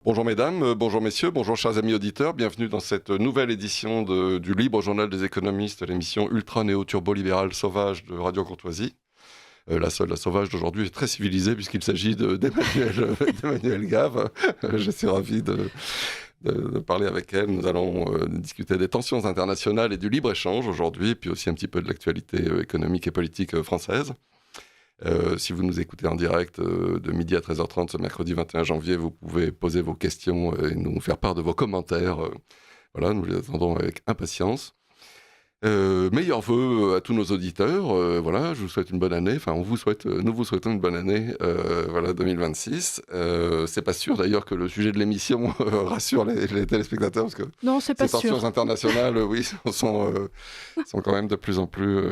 Bonjour mesdames, bonjour messieurs, bonjour chers amis auditeurs, bienvenue dans cette nouvelle édition du Libre Journal des économistes, l'émission ultra néo-turbo-libérale sauvage de Radio Courtoisie. La seule, la sauvage d'aujourd'hui est très civilisée puisqu'il s'agit d'Emmanuelle Gave. Je suis ravi de parler avec elle. Nous allons discuter des tensions internationales et du libre-échange aujourd'hui, puis aussi un petit peu de l'actualité économique et politique française. Si vous nous écoutez en direct de midi à 13h30 ce mercredi 21 janvier, vous pouvez poser vos questions et nous faire part de vos commentaires. Voilà, nous les attendons avec impatience. Meilleurs vœux à tous nos auditeurs. Voilà, je vous souhaite une bonne année. Enfin, nous vous souhaitons une bonne année. Voilà, 2026. C'est pas sûr d'ailleurs que le sujet de l'émission rassure les téléspectateurs parce que non, c'est pas ces tensions sûr. internationales, oui, sont quand même de plus en plus,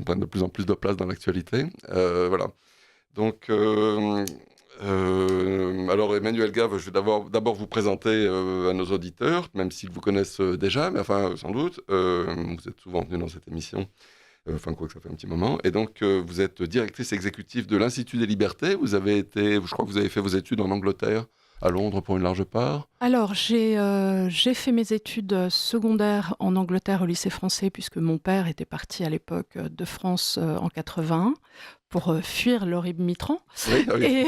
prennent de plus en plus de place dans l'actualité. Voilà. Donc. Alors Emmanuelle Gave, je vais d'abord vous présenter à nos auditeurs, même s'ils vous connaissent déjà, mais enfin sans doute, vous êtes souvent venus dans cette émission, quoique ça fait un petit moment, et donc vous êtes directrice exécutive de l'Institut des Libertés, je crois que vous avez fait vos études en Angleterre, à Londres pour une large part. Alors, j'ai fait mes études secondaires en Angleterre au lycée français, puisque mon père était parti à l'époque de France en 81 pour fuir l'horrible Mitterrand. Oui, oui.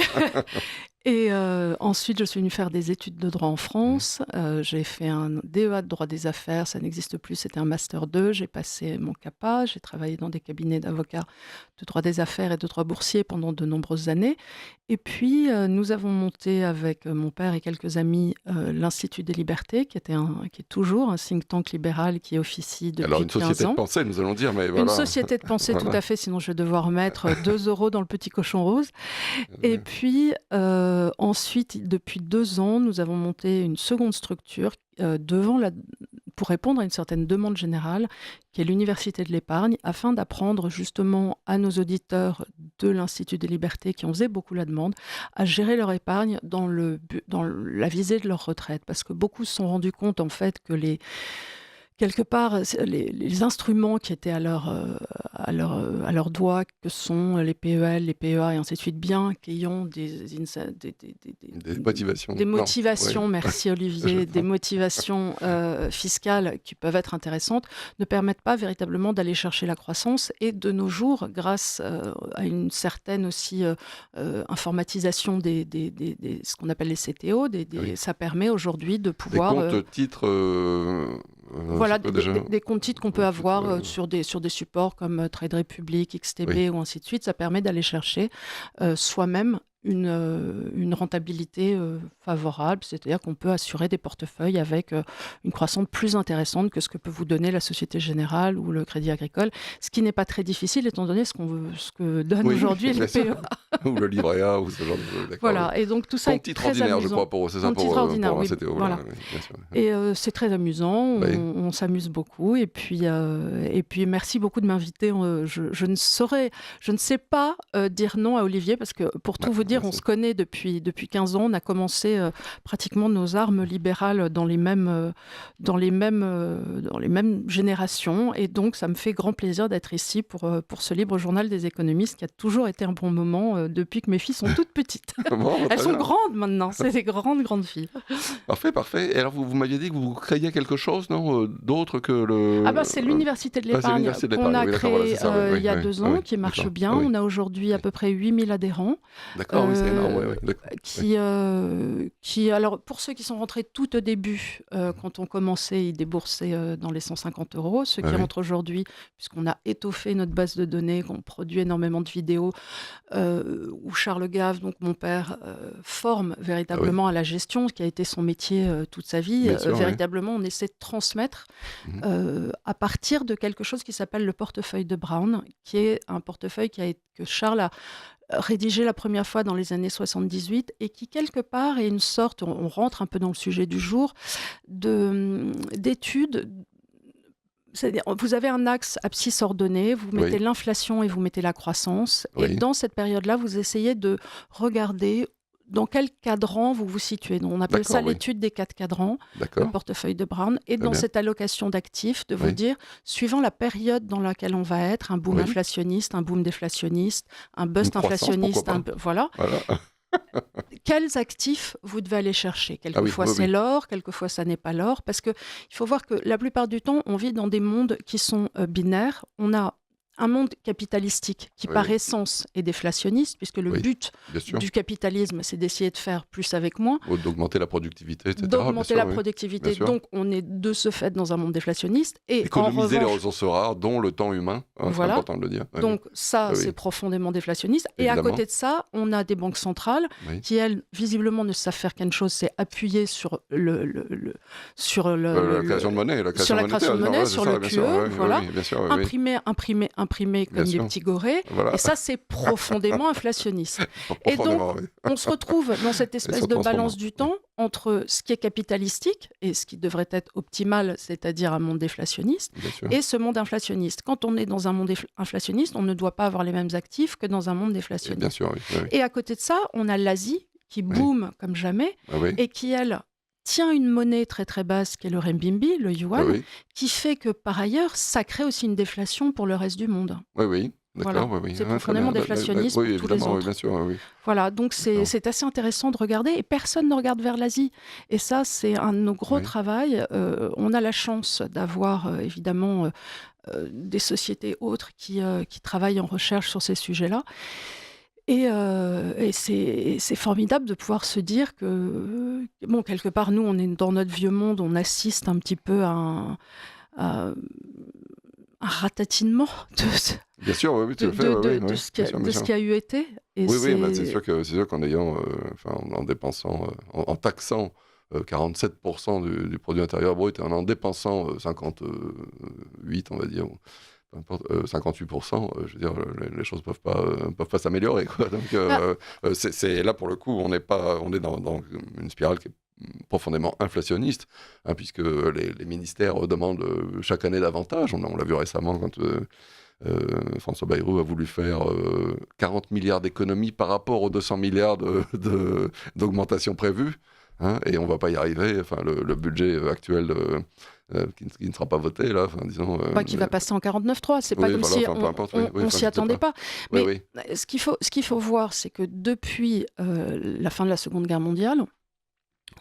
Et ensuite, je suis venue faire des études de droit en France. J'ai fait un DEA de droit des affaires, ça n'existe plus, c'était un Master 2. J'ai passé mon CAPA, j'ai travaillé dans des cabinets d'avocats de droit des affaires et de droit boursier pendant de nombreuses années. Et puis, nous avons monté avec mon père et quelques amis l'Institut des Libertés, qui est toujours un think tank libéral qui officie depuis 15 ans. Alors, une société de pensée, nous allons dire, mais voilà. Une société de pensée, Voilà. tout à fait, sinon je vais devoir mettre 2 € dans le petit cochon rose. Et puis, ensuite, depuis 2 ans, nous avons monté une seconde structure pour répondre à une certaine demande générale, qui est l'Université de l'Épargne, afin d'apprendre justement à nos auditeurs de l'Institut des Libertés, qui en faisaient beaucoup la demande, à gérer leur épargne dans la visée de leur retraite. Parce que beaucoup se sont rendus compte, en fait, que quelque part, les instruments qui étaient à leur doigt, que sont les PEL, les PEA et ainsi de suite, bien qu'ayant des motivations. Des motivations, Non, oui. merci Olivier, des motivations fiscales qui peuvent être intéressantes, ne permettent pas véritablement d'aller chercher la croissance. Et de nos jours, grâce à une certaine aussi informatisation ce qu'on appelle les CTO, Oui. ça permet aujourd'hui de Des pouvoir... comptes titres. Voilà, c'est quoi déjà des comptes titres qu'on peut avoir sur des supports comme Trade Republic, XTB Oui. ou ainsi de suite. Ça permet d'aller chercher soi-même une rentabilité favorable, c'est-à-dire qu'on peut assurer des portefeuilles avec une croissance plus intéressante que ce que peut vous donner la Société Générale ou le Crédit Agricole, ce qui n'est pas très difficile étant donné ce que donne aujourd'hui les PEA. Ou le livret A, ou ce genre de choses. D'accord, Voilà, oui. et donc tout ça Compte est titre très ordinaire, amusant. je crois, pour un Oui, CTO. voilà. Oui, bien sûr. Et c'est très amusant, Oui. on s'amuse beaucoup. Et puis merci beaucoup de m'inviter. Je ne sais pas dire non à Olivier, parce que pour tout vous dire, on merci. se connaît depuis 15 ans. On a commencé pratiquement nos armes libérales dans les mêmes générations. Et donc, ça me fait grand plaisir d'être ici pour ce Libre Journal des économistes, qui a toujours été un bon moment depuis que mes filles sont toutes petites. Bon, Elles très sont bien. grandes maintenant, c'est des grandes filles. Parfait. Et alors, vous m'aviez dit que vous créiez quelque chose, non d'autre que le... Ah bah, c'est l'Université de c'est l'Épargne l'Université de qu'on l'Épargne, a oui, d'accord, créée voilà, c'est ça, oui, il y a oui, 2 ans, oui, qui marche d'accord, bien. oui. On a aujourd'hui à peu près 8000 adhérents. D'accord, oui, c'est énorme, oui, d'accord. Alors, pour ceux qui sont rentrés tout au début, quand on commençait, ils déboursaient dans les 150 €. Ceux qui Oui. rentrent aujourd'hui, puisqu'on a étoffé notre base de données, qu'on produit énormément de vidéos, où Charles Gave, donc mon père, forme véritablement à la gestion, qui a été son métier toute sa vie. Bien sûr, oui. Véritablement, on essaie de transmettre à partir de quelque chose qui s'appelle le portefeuille de Brown, qui est un portefeuille que Charles a rédigé la première fois dans les années 78 et qui, quelque part, est une sorte, on rentre un peu dans le sujet du jour, d'études. C'est-à-dire, vous avez un axe abscisse ordonné, vous mettez l'inflation et vous mettez la croissance. Et dans cette période-là, vous essayez de regarder dans quel cadran vous vous situez. Donc, on appelle ça l'étude des 4 cadrans, le portefeuille de Brown. Et dans cette allocation d'actifs, de vous dire, suivant la période dans laquelle on va être, un boom inflationniste, un boom déflationniste, un bust inflationniste, voilà. quels actifs vous devez aller chercher. Quelquefois, oui, c'est oui. l'or, quelquefois, ça n'est pas l'or, parce qu'il faut voir que la plupart du temps, on vit dans des mondes qui sont binaires. On a un monde capitalistique qui, Oui, par oui, essence, est déflationniste, puisque le oui, but bien sûr. du capitalisme, c'est d'essayer de faire plus avec moins, Ou d'augmenter la productivité, etc. Bien d'augmenter sûr, la oui. Bien productivité. sûr. Donc, on est de ce fait dans un monde déflationniste. Et en Économiser les revanche, ressources rares, dont le temps humain, c'est voilà. important de le dire. Oui, Donc ça, oui, c'est profondément déflationniste. Et à évidemment. côté de ça, on a des banques centrales Oui. qui, elles, visiblement, ne savent faire qu'une chose, c'est appuyer sur La création de monnaie, sur la création de monnaie, voilà, sur c'est le ça, bien sûr, QE, oui, voilà. oui, bien sûr, oui, oui. Imprimer comme Bien des sûr. petits gorées. Voilà. Et ça, c'est profondément inflationniste. Et donc, Profondément, oui. on se retrouve dans cette espèce sont de balance transformants, du temps entre ce qui est capitalistique et ce qui devrait être optimal, c'est-à-dire un monde déflationniste, bien sûr. et ce monde inflationniste. Quand on est dans un monde inflationniste, on ne doit pas avoir les mêmes actifs que dans un monde Et déflationniste. bien sûr, oui. Oui, oui. Et à côté de ça, on a l'Asie qui boom comme jamais Ah oui. et qui, elle, tient une monnaie très très basse qui est le renminbi, le yuan, Ah oui. qui fait que par ailleurs, ça crée aussi une déflation pour le reste du monde. Oui, oui. D'accord, Voilà. oui, oui. C'est Ah, très profondément bien. déflationniste Oui, pour tous les évidemment, oui, autres. bien sûr, oui. Voilà, donc D'accord. c'est assez intéressant de regarder et personne ne regarde vers l'Asie. Et ça, c'est un de nos gros Oui. travails. On a la chance d'avoir évidemment des sociétés autres qui travaillent en recherche sur ces sujets-là. Et c'est formidable de pouvoir se dire que, bon, quelque part, nous, on est dans notre vieux monde, on assiste un petit peu à un ratatinement Bien sûr, oui, oui, tout à fait, oui, oui, de oui, ce bien sûr, bien sûr. qui a eu été. Et Oui, oui, c'est sûr qu'en ayant, en dépensant, en taxant 47% du produit intérieur brut et en dépensant 58, on va dire, ou peu importe, 58%, je veux dire, les choses peuvent pas s'améliorer, quoi. Donc, c'est là pour le coup, on est dans une spirale qui est profondément inflationniste, hein, puisque les ministères demandent chaque année davantage. On l'a vu récemment quand François Bayrou a voulu faire 40 milliards d'économies par rapport aux 200 milliards d'augmentation prévue, hein, et on ne va pas y arriver. Enfin, le budget actuel qui ne sera pas voté, là, enfin, disons... qui va passer en 49.3. C'est pas oui, comme voilà, si enfin, peu importe, oui, oui, on enfin, s'y je sais attendait pas. Oui, Mais oui, ce qu'il faut voir, c'est que depuis la fin de la Seconde Guerre mondiale,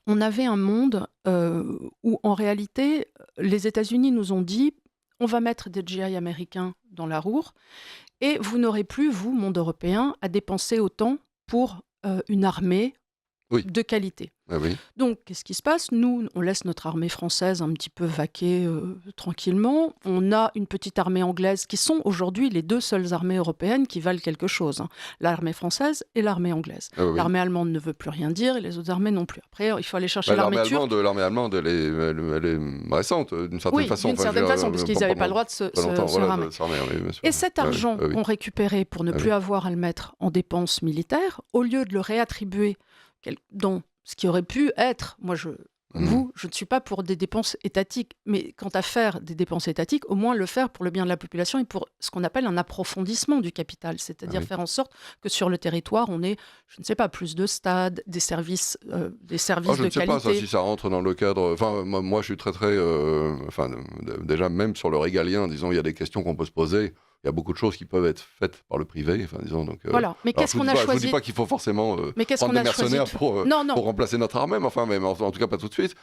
on avait un monde où, en réalité, les États-Unis nous ont dit on va mettre des GI américains dans la roue et vous n'aurez plus, vous, monde européen, à dépenser autant pour une armée Oui. de qualité. ah oui, Donc, qu'est-ce qui se passe? Nous, on laisse notre armée française un petit peu vaquer tranquillement. On a une petite armée anglaise qui sont aujourd'hui les deux seules armées européennes qui valent quelque chose, hein. L'armée française et l'armée anglaise. ah oui. L'armée allemande ne veut plus rien dire et les autres armées non plus. Après, il faut aller chercher Bah, l'armée turque. l'armée allemande, elle est récente, d'une certaine Oui, façon. d'une Enfin, je certaine veux dire, façon, parce qu'ils n'avaient pas le droit de se longtemps, voilà, ramer. s'armer, oui, bien sûr. Et cet Ah oui, argent ah oui. qu'on récupérait pour ne Ah plus oui. avoir à le mettre en dépenses militaires, au lieu de le réattribuer dans ce qui aurait pu être, moi comme vous, je ne suis pas pour des dépenses étatiques, mais quant à faire des dépenses étatiques, au moins le faire pour le bien de la population et pour ce qu'on appelle un approfondissement du capital, c'est-à-dire oui. faire en sorte que sur le territoire, on ait, je ne sais pas, plus de stades, des services Je de ne sais pas ça, qualité. si ça rentre dans le cadre. Enfin, moi je suis très. Enfin, déjà, même sur le régalien, disons, il y a des questions qu'on peut se poser. Il y a beaucoup de choses qui peuvent être faites par le privé. Enfin, disons, donc, Voilà. Mais alors, qu'est-ce qu'on a je vous choisi dis pas qu'il faut forcément Mais qu'est-ce prendre qu'on des a choisi mercenaires Non, pour remplacer notre armée, mais enfin, en tout cas pas tout de suite.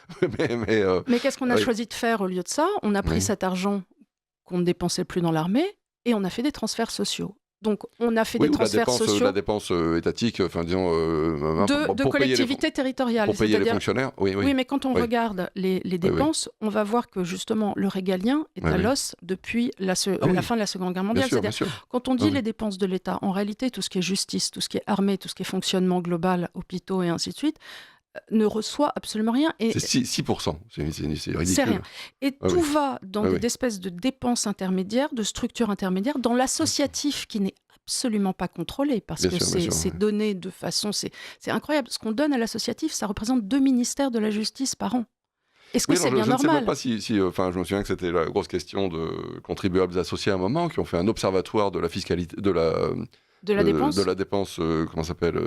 Mais qu'est-ce qu'on a oui. choisi de faire au lieu de ça? On a pris Oui. cet argent qu'on ne dépensait plus dans l'armée et on a fait des transferts sociaux. Donc, on a fait Oui, des ou transferts sociaux la dépense étatique, enfin, disons, de pour payer collectivités territoriales. pour payer les C'est-à-dire, fonctionnaires. Oui, oui. oui, mais quand on Oui. regarde les oui. dépenses, on va voir que justement le régalien est Oui, à oui. l'os depuis la oui. fin de la Seconde Guerre Bien mondiale. sûr, bien C'est-à-dire, sûr. quand on dit Oui. les dépenses de l'État, en réalité, tout ce qui est justice, tout ce qui est armée, tout ce qui est fonctionnement global, hôpitaux et ainsi de suite, ne reçoit absolument rien. Et C'est 6%. C'est ridicule. c'est rien. Et Ah tout oui. va dans Ah des oui. espèces de dépenses intermédiaires, de structures intermédiaires, dans l'associatif qui n'est absolument pas contrôlé, parce Bien que sûr, bien sûr, c'est ouais. donné de façon... C'est incroyable. Ce qu'on donne à l'associatif, ça représente 2 ministères de la justice par an. Est-ce que Oui, c'est alors bien je ne sais même normal? pas enfin, je me souviens que c'était la grosse question de contribuables associés à un moment, qui ont fait un observatoire de la fiscalité, De la dépense? de la dépense, comment ça s'appelle,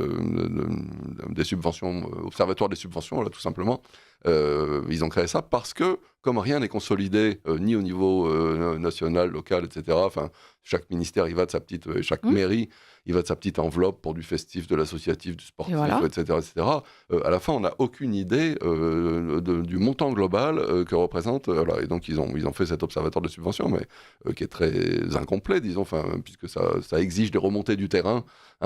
des subventions, observatoire des subventions, là, tout simplement, Ils ont créé ça parce que, comme rien n'est consolidé, ni au niveau national, local, etc., enfin, chaque ministère, il va de sa petite, chaque mairie, il va de sa petite enveloppe pour du festif, de l'associatif, du sportif, etc., etc. À la fin, on n'a aucune idée du montant global que représente. Voilà. Et donc, ils ont fait cet observatoire de subvention, mais qui est très incomplet, disons, puisque ça exige des remontées du terrain,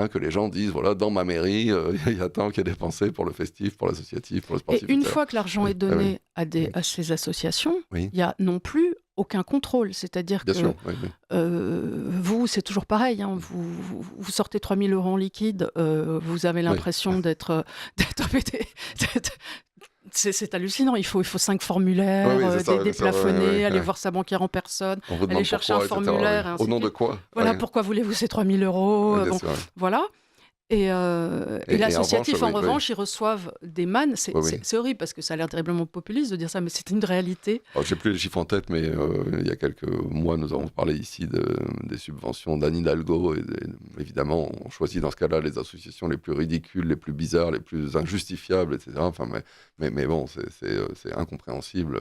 que les gens disent, voilà, dans ma mairie, il y a tant qui est dépensé pour le festif, pour l'associatif, pour le sportif. Et une fois que l'argent est donné à ces associations, il n'y a non plus aucun contrôle. C'est-à-dire que vous, c'est toujours pareil. Vous sortez 3 000 € en liquide, vous avez l'impression d'être pété. C'est hallucinant. Il faut 5 formulaires, déplafonner, aller voir sa banquière en personne, aller chercher un formulaire. Etc. Au nom de quoi? Voilà, pourquoi voulez-vous ces 3 000 €? Voilà. Et l'associatif, en revanche, ils reçouvent des mannes. C'est horrible parce que ça a l'air terriblement populiste de dire ça, mais c'est une réalité. Je n'ai plus les chiffres en tête, mais il y a quelques mois, nous avons parlé ici des subventions d'Anne Hidalgo. Et évidemment, on choisit dans ce cas-là les associations les plus ridicules, les plus bizarres, les plus injustifiables, etc. Enfin, mais bon, c'est incompréhensible.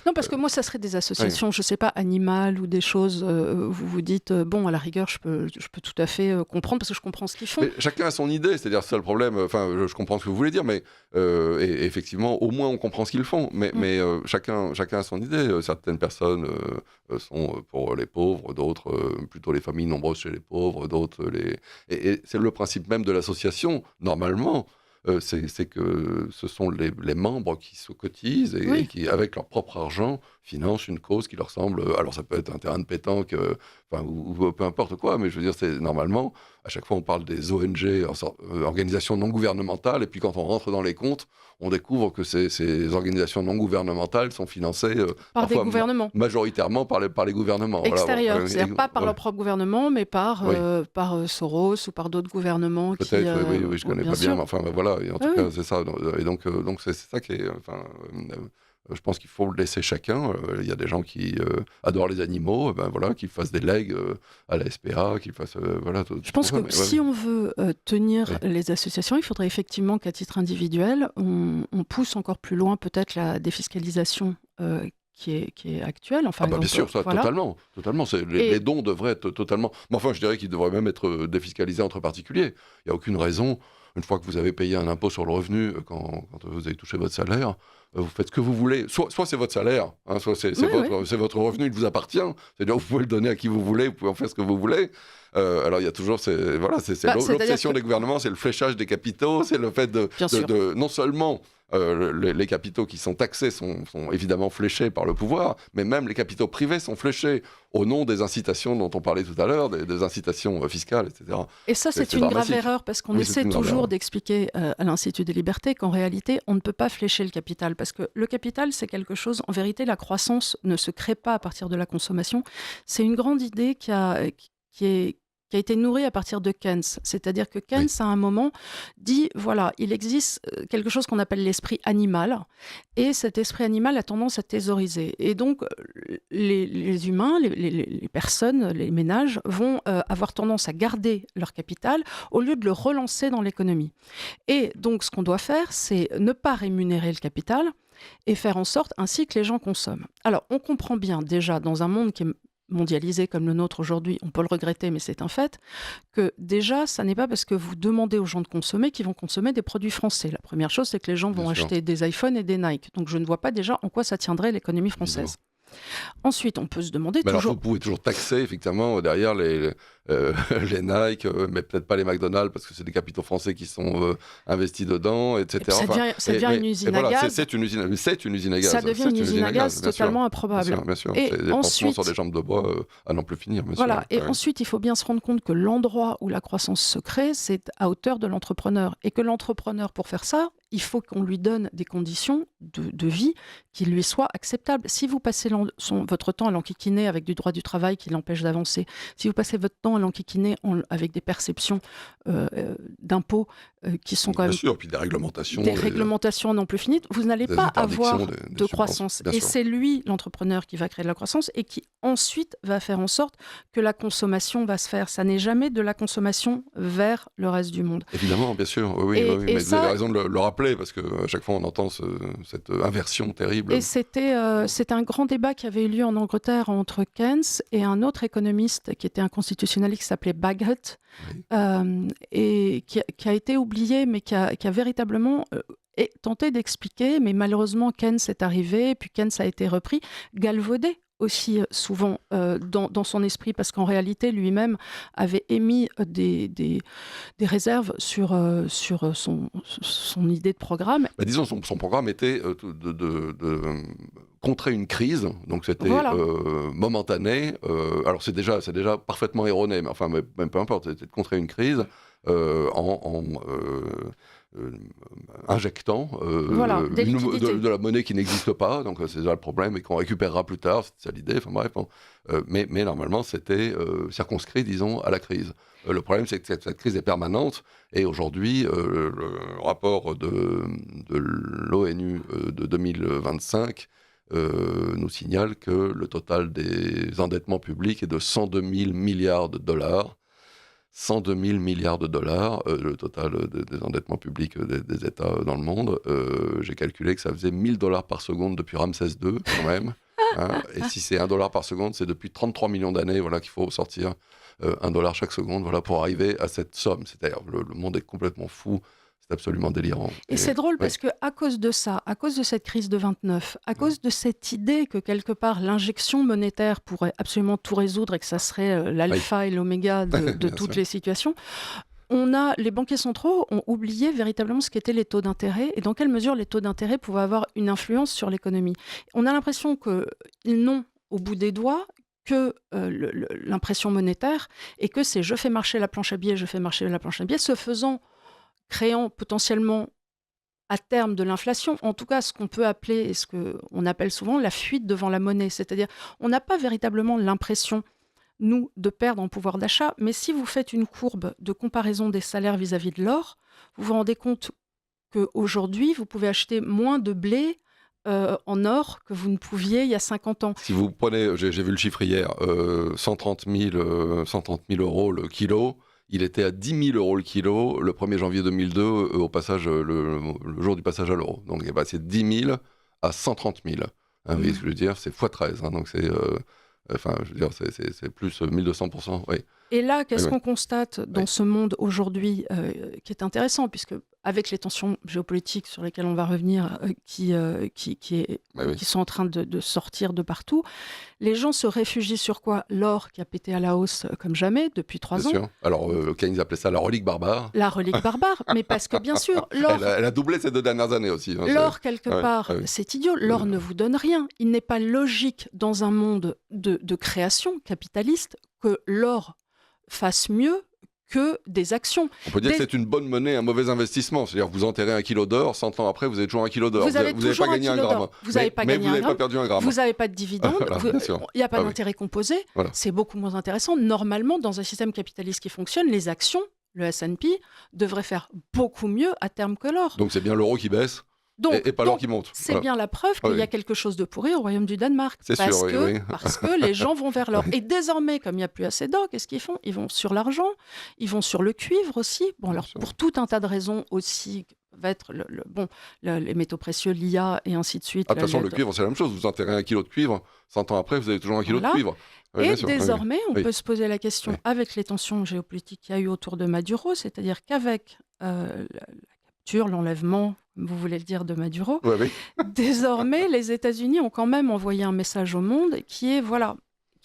Non, parce que moi, ça serait des associations, je ne sais pas, animales ou des choses. Vous vous dites, bon, à la rigueur, je peux tout à fait comprendre parce que je comprends ce qu'ils font. Mais chacun a son idée, c'est-à-dire c'est ça le problème. Enfin, je comprends ce que vous voulez dire, mais et effectivement, au moins on comprend ce qu'ils font. Mais chacun a son idée. Certaines personnes sont pour les pauvres, d'autres plutôt les familles nombreuses chez les pauvres, d'autres et c'est le principe même de l'association. Normalement, c'est que ce sont les membres qui se cotisent et qui, avec leur propre argent, financent une cause qui leur semble. Alors ça peut être un terrain de pétanque, ou peu importe quoi, mais je veux dire, c'est normalement, à chaque fois on parle des ONG, organisations non gouvernementales, et puis quand on rentre dans les comptes, on découvre que ces organisations non gouvernementales sont financées par des gouvernements. Majoritairement par les gouvernements. Extérieurs, voilà. C'est-à-dire pas par leur propre gouvernement, mais par Soros ou par d'autres gouvernements. Peut-être, oui, je connais pas bien, mais enfin voilà, et en tout cas c'est ça. Et donc c'est ça qui est... je pense qu'il faut le laisser chacun. Il y a des gens qui adorent les animaux, qu'ils fassent des legs à la SPA, qu'ils fassent... Je pense que si on veut tenir les associations, il faudrait effectivement qu'à titre individuel, on pousse encore plus loin peut-être la défiscalisation qui est actuelle. Enfin, bien sûr, ça, voilà. Totalement. Les dons devraient être totalement... Mais enfin, je dirais qu'ils devraient même être défiscalisés entre particuliers. Il n'y a aucune raison... Une fois que vous avez payé un impôt sur le revenu, quand vous avez touché votre salaire, vous faites ce que vous voulez. Soit c'est votre salaire, soit c'est votre revenu, il vous appartient. C'est-à-dire vous pouvez le donner à qui vous voulez, vous pouvez en faire ce que vous voulez. Alors il y a toujours l'obsession des gouvernements, c'est le fléchage des capitaux, c'est le fait de non seulement... les capitaux qui sont taxés sont évidemment fléchés par le pouvoir, mais même les capitaux privés sont fléchés au nom des incitations dont on parlait tout à l'heure, des incitations fiscales, etc. Et ça, c'est une grave erreur, parce qu'on essaie toujours d'expliquer à l'Institut des libertés qu'en réalité, on ne peut pas flécher le capital, parce que le capital, c'est quelque chose... En vérité, la croissance ne se crée pas à partir de la consommation. C'est une grande idée qui a été nourri à partir de Keynes. C'est-à-dire que Keynes, à un moment, dit, voilà, il existe quelque chose qu'on appelle l'esprit animal, et cet esprit animal a tendance à thésauriser. Et donc, les humains, les personnes, les ménages, vont avoir tendance à garder leur capital au lieu de le relancer dans l'économie. Et donc, ce qu'on doit faire, c'est ne pas rémunérer le capital et faire en sorte ainsi que les gens consomment. Alors, on comprend bien déjà, dans un monde qui est mondialisé comme le nôtre aujourd'hui, on peut le regretter, mais c'est un fait, que déjà, ça n'est pas parce que vous demandez aux gens de consommer qu'ils vont consommer des produits français. La première chose, c'est que les gens vont acheter des iPhones et des Nike. Donc je ne vois pas déjà en quoi ça tiendrait l'économie française. Ensuite, on peut se demander toujours... Alors, vous pouvez toujours taxer, effectivement, derrière les Nike, mais peut-être pas les McDonald's, parce que c'est des capitaux français qui sont investis dedans, etc. Ça devient une usine à gaz. C'est une usine à gaz. Ça devient une usine à gaz totalement improbable. Bien sûr. C'est des pansements sur des jambes de bois à n'en plus finir. Voilà. Et ensuite, il faut bien se rendre compte que l'endroit où la croissance se crée, c'est à hauteur de l'entrepreneur. Et que l'entrepreneur, pour faire ça, il faut qu'on lui donne des conditions de vie qui lui soient acceptables. Si vous passez votre temps à l'enquiquiner avec du droit du travail qui l'empêche d'avancer, si vous passez votre temps à l'enquiquiner avec des perceptions d'impôts qui sont quand Bien même sûr, puis des réglementations. des réglementations non plus finies, vous n'allez des pas interdictions, avoir des de subventions, croissance. bien Et sûr. c'est lui, l'entrepreneur, qui va créer de la croissance et qui ensuite va faire en sorte que la consommation va se faire. Ça n'est jamais de la consommation vers le reste du monde. Évidemment, bien sûr, oui, Et, oui, et mais vous avez ça, raison de le rappeler, parce qu'à chaque fois on entend cette inversion terrible. et c'était un grand débat qui avait eu lieu en Angleterre entre Keynes et un autre économiste qui était un constitutionnaliste qui s'appelait Bagehot, Oui. et qui a été oublié, mais qui a véritablement tenté d'expliquer, mais malheureusement Keynes est arrivé, puis Keynes a été repris, galvaudé aussi souvent dans son esprit, parce qu'en réalité lui-même avait émis des réserves sur son idée de programme. Bah, disons, son programme était de contrer une crise, donc c'était Voilà. momentané. Alors c'est déjà parfaitement erroné, mais enfin, même peu importe, c'était de contrer une crise en injectant Voilà, des liquidités. de la monnaie qui n'existe pas, donc c'est déjà le problème, et qu'on récupérera plus tard, c'est ça l'idée, enfin bref. Bon. Mais normalement, c'était circonscrit, disons, à la crise. Le problème, c'est que cette crise est permanente, et aujourd'hui, le rapport de l'ONU de 2025 nous signale que le total des endettements publics est de 102 000 milliards de dollars. 102 000 milliards de dollars, le total des endettements publics des États dans le monde. J'ai calculé que ça faisait 1 000 dollars par seconde depuis Ramsès II, quand même. Hein. Et si c'est 1 dollar par seconde, c'est depuis 33 millions d'années qu'il faut sortir 1 dollar chaque seconde pour arriver à cette somme. C'est-à-dire le monde est complètement fou. C'est absolument délirant. Et c'est drôle parce qu'à cause de ça, à cause de cette crise de 29, à cause de cette idée que quelque part l'injection monétaire pourrait absolument tout résoudre et que ça serait l'alpha et l'oméga de toutes les situations, les banquiers centraux ont oublié véritablement ce qu'étaient les taux d'intérêt et dans quelle mesure les taux d'intérêt pouvaient avoir une influence sur l'économie. On a l'impression qu'ils n'ont au bout des doigts que l'impression monétaire et que c'est je fais marcher la planche à billets, je fais marcher la planche à billets, ce faisant créant potentiellement à terme de l'inflation, en tout cas ce qu'on peut appeler, et ce qu'on appelle souvent la fuite devant la monnaie. C'est-à-dire, on n'a pas véritablement l'impression, nous, de perdre en pouvoir d'achat, mais si vous faites une courbe de comparaison des salaires vis-à-vis de l'or, vous vous rendez compte qu'aujourd'hui, vous pouvez acheter moins de blé en or que vous ne pouviez il y a 50 ans. Si vous prenez, j'ai vu le chiffre hier, 130 000 euros le kilo. Il était à 10 000 euros le kilo le 1er janvier 2002, au passage, le jour du passage à l'euro. Donc il est passé de 10 000 à 130 000. Hein, vous voyez ce que je veux dire ? C'est x13. Hein, donc c'est, je veux dire, c'est plus 1200%. Oui. Et là, qu'est-ce qu'on constate dans Oui. ce monde aujourd'hui qui est intéressant, puisque avec les tensions géopolitiques sur lesquelles on va revenir, qui sont en train de sortir de partout, les gens se réfugient sur quoi ? L'or qui a pété à la hausse comme jamais depuis 3 ans. Bien sûr. Alors, Keynes appelait ça la relique barbare. La relique barbare, mais parce que bien sûr, l'or... Elle a doublé ces 2 dernières années aussi. Hein, l'or, quelque part, c'est idiot. L'or ne vous donne rien. Il n'est pas logique dans un monde de création capitaliste que l'or fasse mieux que des actions. On peut dire que c'est une bonne monnaie, un mauvais investissement. C'est-à-dire que vous enterrez 1 kilo d'or, 100 ans après, vous avez toujours 1 kilo d'or. Vous n'avez pas gagné un gramme. Vous n'avez pas mais gagné vous un n'avez gramme. pas perdu un gramme. Vous n'avez pas de dividendes. Voilà, Il n'y a pas d'intérêt composé. Voilà. C'est beaucoup moins intéressant. Normalement, dans un système capitaliste qui fonctionne, les actions, le S&P, devraient faire beaucoup mieux à terme que l'or. Donc c'est bien l'euro qui baisse et pas l'or qui monte. C'est Voilà. bien la preuve qu'il y a quelque chose de pourri au royaume du Danemark. C'est parce sûr, que, oui. parce que les gens vont vers l'or. Et désormais, comme il n'y a plus assez d'or, qu'est-ce qu'ils font ? Ils vont sur l'argent, ils vont sur le cuivre aussi. Bon, alors pour tout un tas de raisons aussi, va être les métaux précieux, l'IA et ainsi de suite. De toute façon, le cuivre, c'est la même chose. Vous enterrez 1 kilo de cuivre, 100 ans après, vous avez toujours 1 kilo de cuivre. Oui, et bien sûr, désormais, on oui. peut se poser la question, avec les tensions géopolitiques qu'il y a eu autour de Maduro, c'est-à-dire qu'avec la capture, l'enlèvement, vous voulez le dire, de Maduro, désormais, les États-Unis ont quand même envoyé un message au monde qui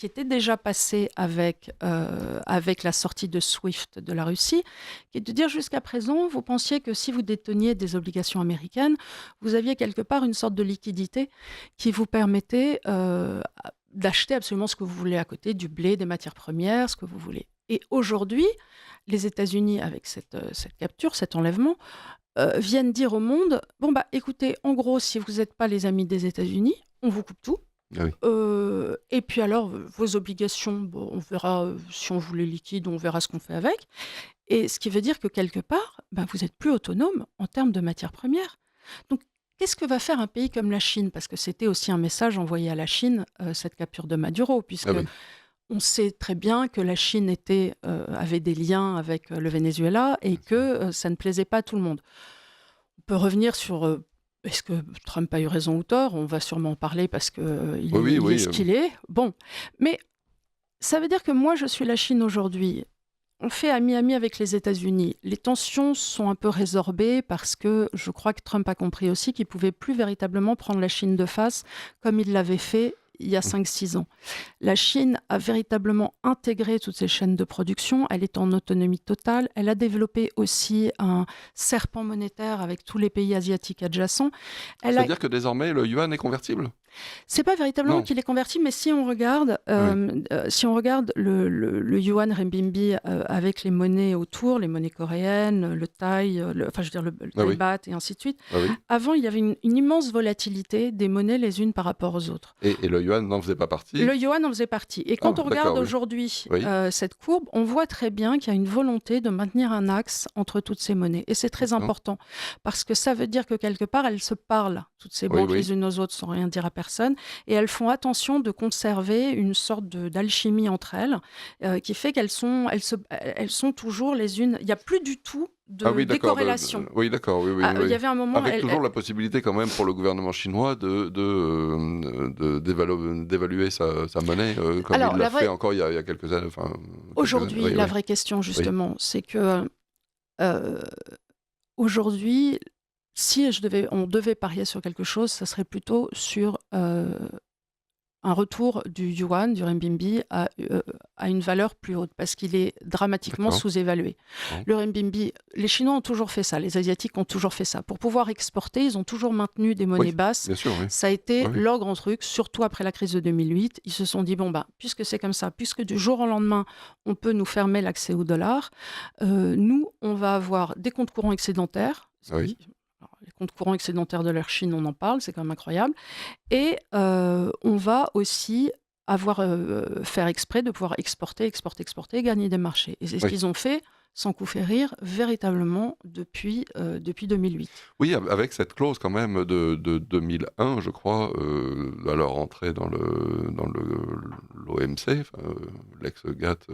était déjà passé avec la sortie de SWIFT de la Russie, qui est de dire jusqu'à présent, vous pensiez que si vous déteniez des obligations américaines, vous aviez quelque part une sorte de liquidité qui vous permettait d'acheter absolument ce que vous voulez à côté, du blé, des matières premières, ce que vous voulez. Et aujourd'hui, les États-Unis, avec cette capture, cet enlèvement, viennent dire au monde, écoutez, en gros, si vous n'êtes pas les amis des États-Unis, on vous coupe tout. Oui. Et puis alors, vos obligations, on verra si on vous les liquide, on verra ce qu'on fait avec. Et ce qui veut dire que quelque part, vous n'êtes plus autonome en termes de matières premières. Donc, qu'est-ce que va faire un pays comme la Chine? Parce que c'était aussi un message envoyé à la Chine, cette capture de Maduro, Ah puisque oui. on sait très bien que la Chine avait des liens avec le Venezuela et que ça ne plaisait pas à tout le monde. On peut revenir sur est-ce que Trump a eu raison ou tort? On va sûrement en parler parce qu'il Oui, oui, il est oui. ce qu'il est. Bon, mais ça veut dire que moi, je suis la Chine aujourd'hui. On fait ami-ami avec les États-Unis. Les tensions sont un peu résorbées parce que je crois que Trump a compris aussi qu'il ne pouvait plus véritablement prendre la Chine de face comme il l'avait fait il y a 5-6 ans. La Chine a véritablement intégré toutes ces chaînes de production. Elle est en autonomie totale. Elle a développé aussi un serpent monétaire avec tous les pays asiatiques adjacents. C'est-à-dire que désormais, le yuan est convertible? C'est pas véritablement Non. qu'il est converti, mais si on regarde, le yuan renminbi avec les monnaies autour, les monnaies coréennes, le thaï, le thaï baht et ainsi de suite. Ah oui. Avant, il y avait une immense volatilité des monnaies les unes par rapport aux autres. Et le yuan n'en faisait pas partie? Le yuan en faisait partie. Et quand on regarde aujourd'hui cette courbe, on voit très bien qu'il y a une volonté de maintenir un axe entre toutes ces monnaies. Et c'est très important parce que ça veut dire que quelque part, elles se parlent, toutes ces banques les unes aux autres, sans rien dire à personne. Et elles font attention de conserver une sorte d'alchimie entre elles, qui fait qu'elles sont toujours les unes. Il n'y a plus du tout de décorrélation. Oui, d'accord. Oui, il y avait un moment... Avec toujours la possibilité quand même pour le gouvernement chinois d'évaluer sa monnaie, comme il l'a fait encore il y a quelques années. Aujourd'hui, la vraie question, justement, c'est que aujourd'hui, si on devait parier sur quelque chose, ça serait plutôt sur un retour du yuan, du renminbi, à une valeur plus haute, parce qu'il est dramatiquement sous-évalué. Le renminbi, les Chinois ont toujours fait ça, les Asiatiques ont toujours fait ça. Pour pouvoir exporter, ils ont toujours maintenu des monnaies basses. Bien sûr, ça a été leur grand truc, surtout après la crise de 2008. Ils se sont dit, puisque c'est comme ça, puisque du jour au lendemain, on peut nous fermer l'accès au dollar, nous, on va avoir des comptes courants excédentaires. Les comptes courants excédentaires de l'Air Chine, on en parle, c'est quand même incroyable. Et on va aussi faire exprès de pouvoir exporter, et gagner des marchés. Et c'est ce qu'ils ont fait, sans coup fait rire, véritablement depuis 2008. Oui, avec cette clause quand même de 2001, je crois, à leur entrée dans l'OMC, l'ex-GATT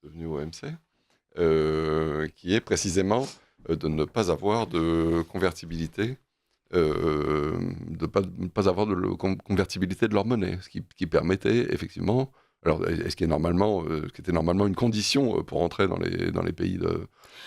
devenu OMC, qui est précisément de ne pas avoir de convertibilité, de ne pas avoir de convertibilité de leur monnaie, ce qui permettait effectivement, alors ce qui était normalement une condition pour entrer dans les pays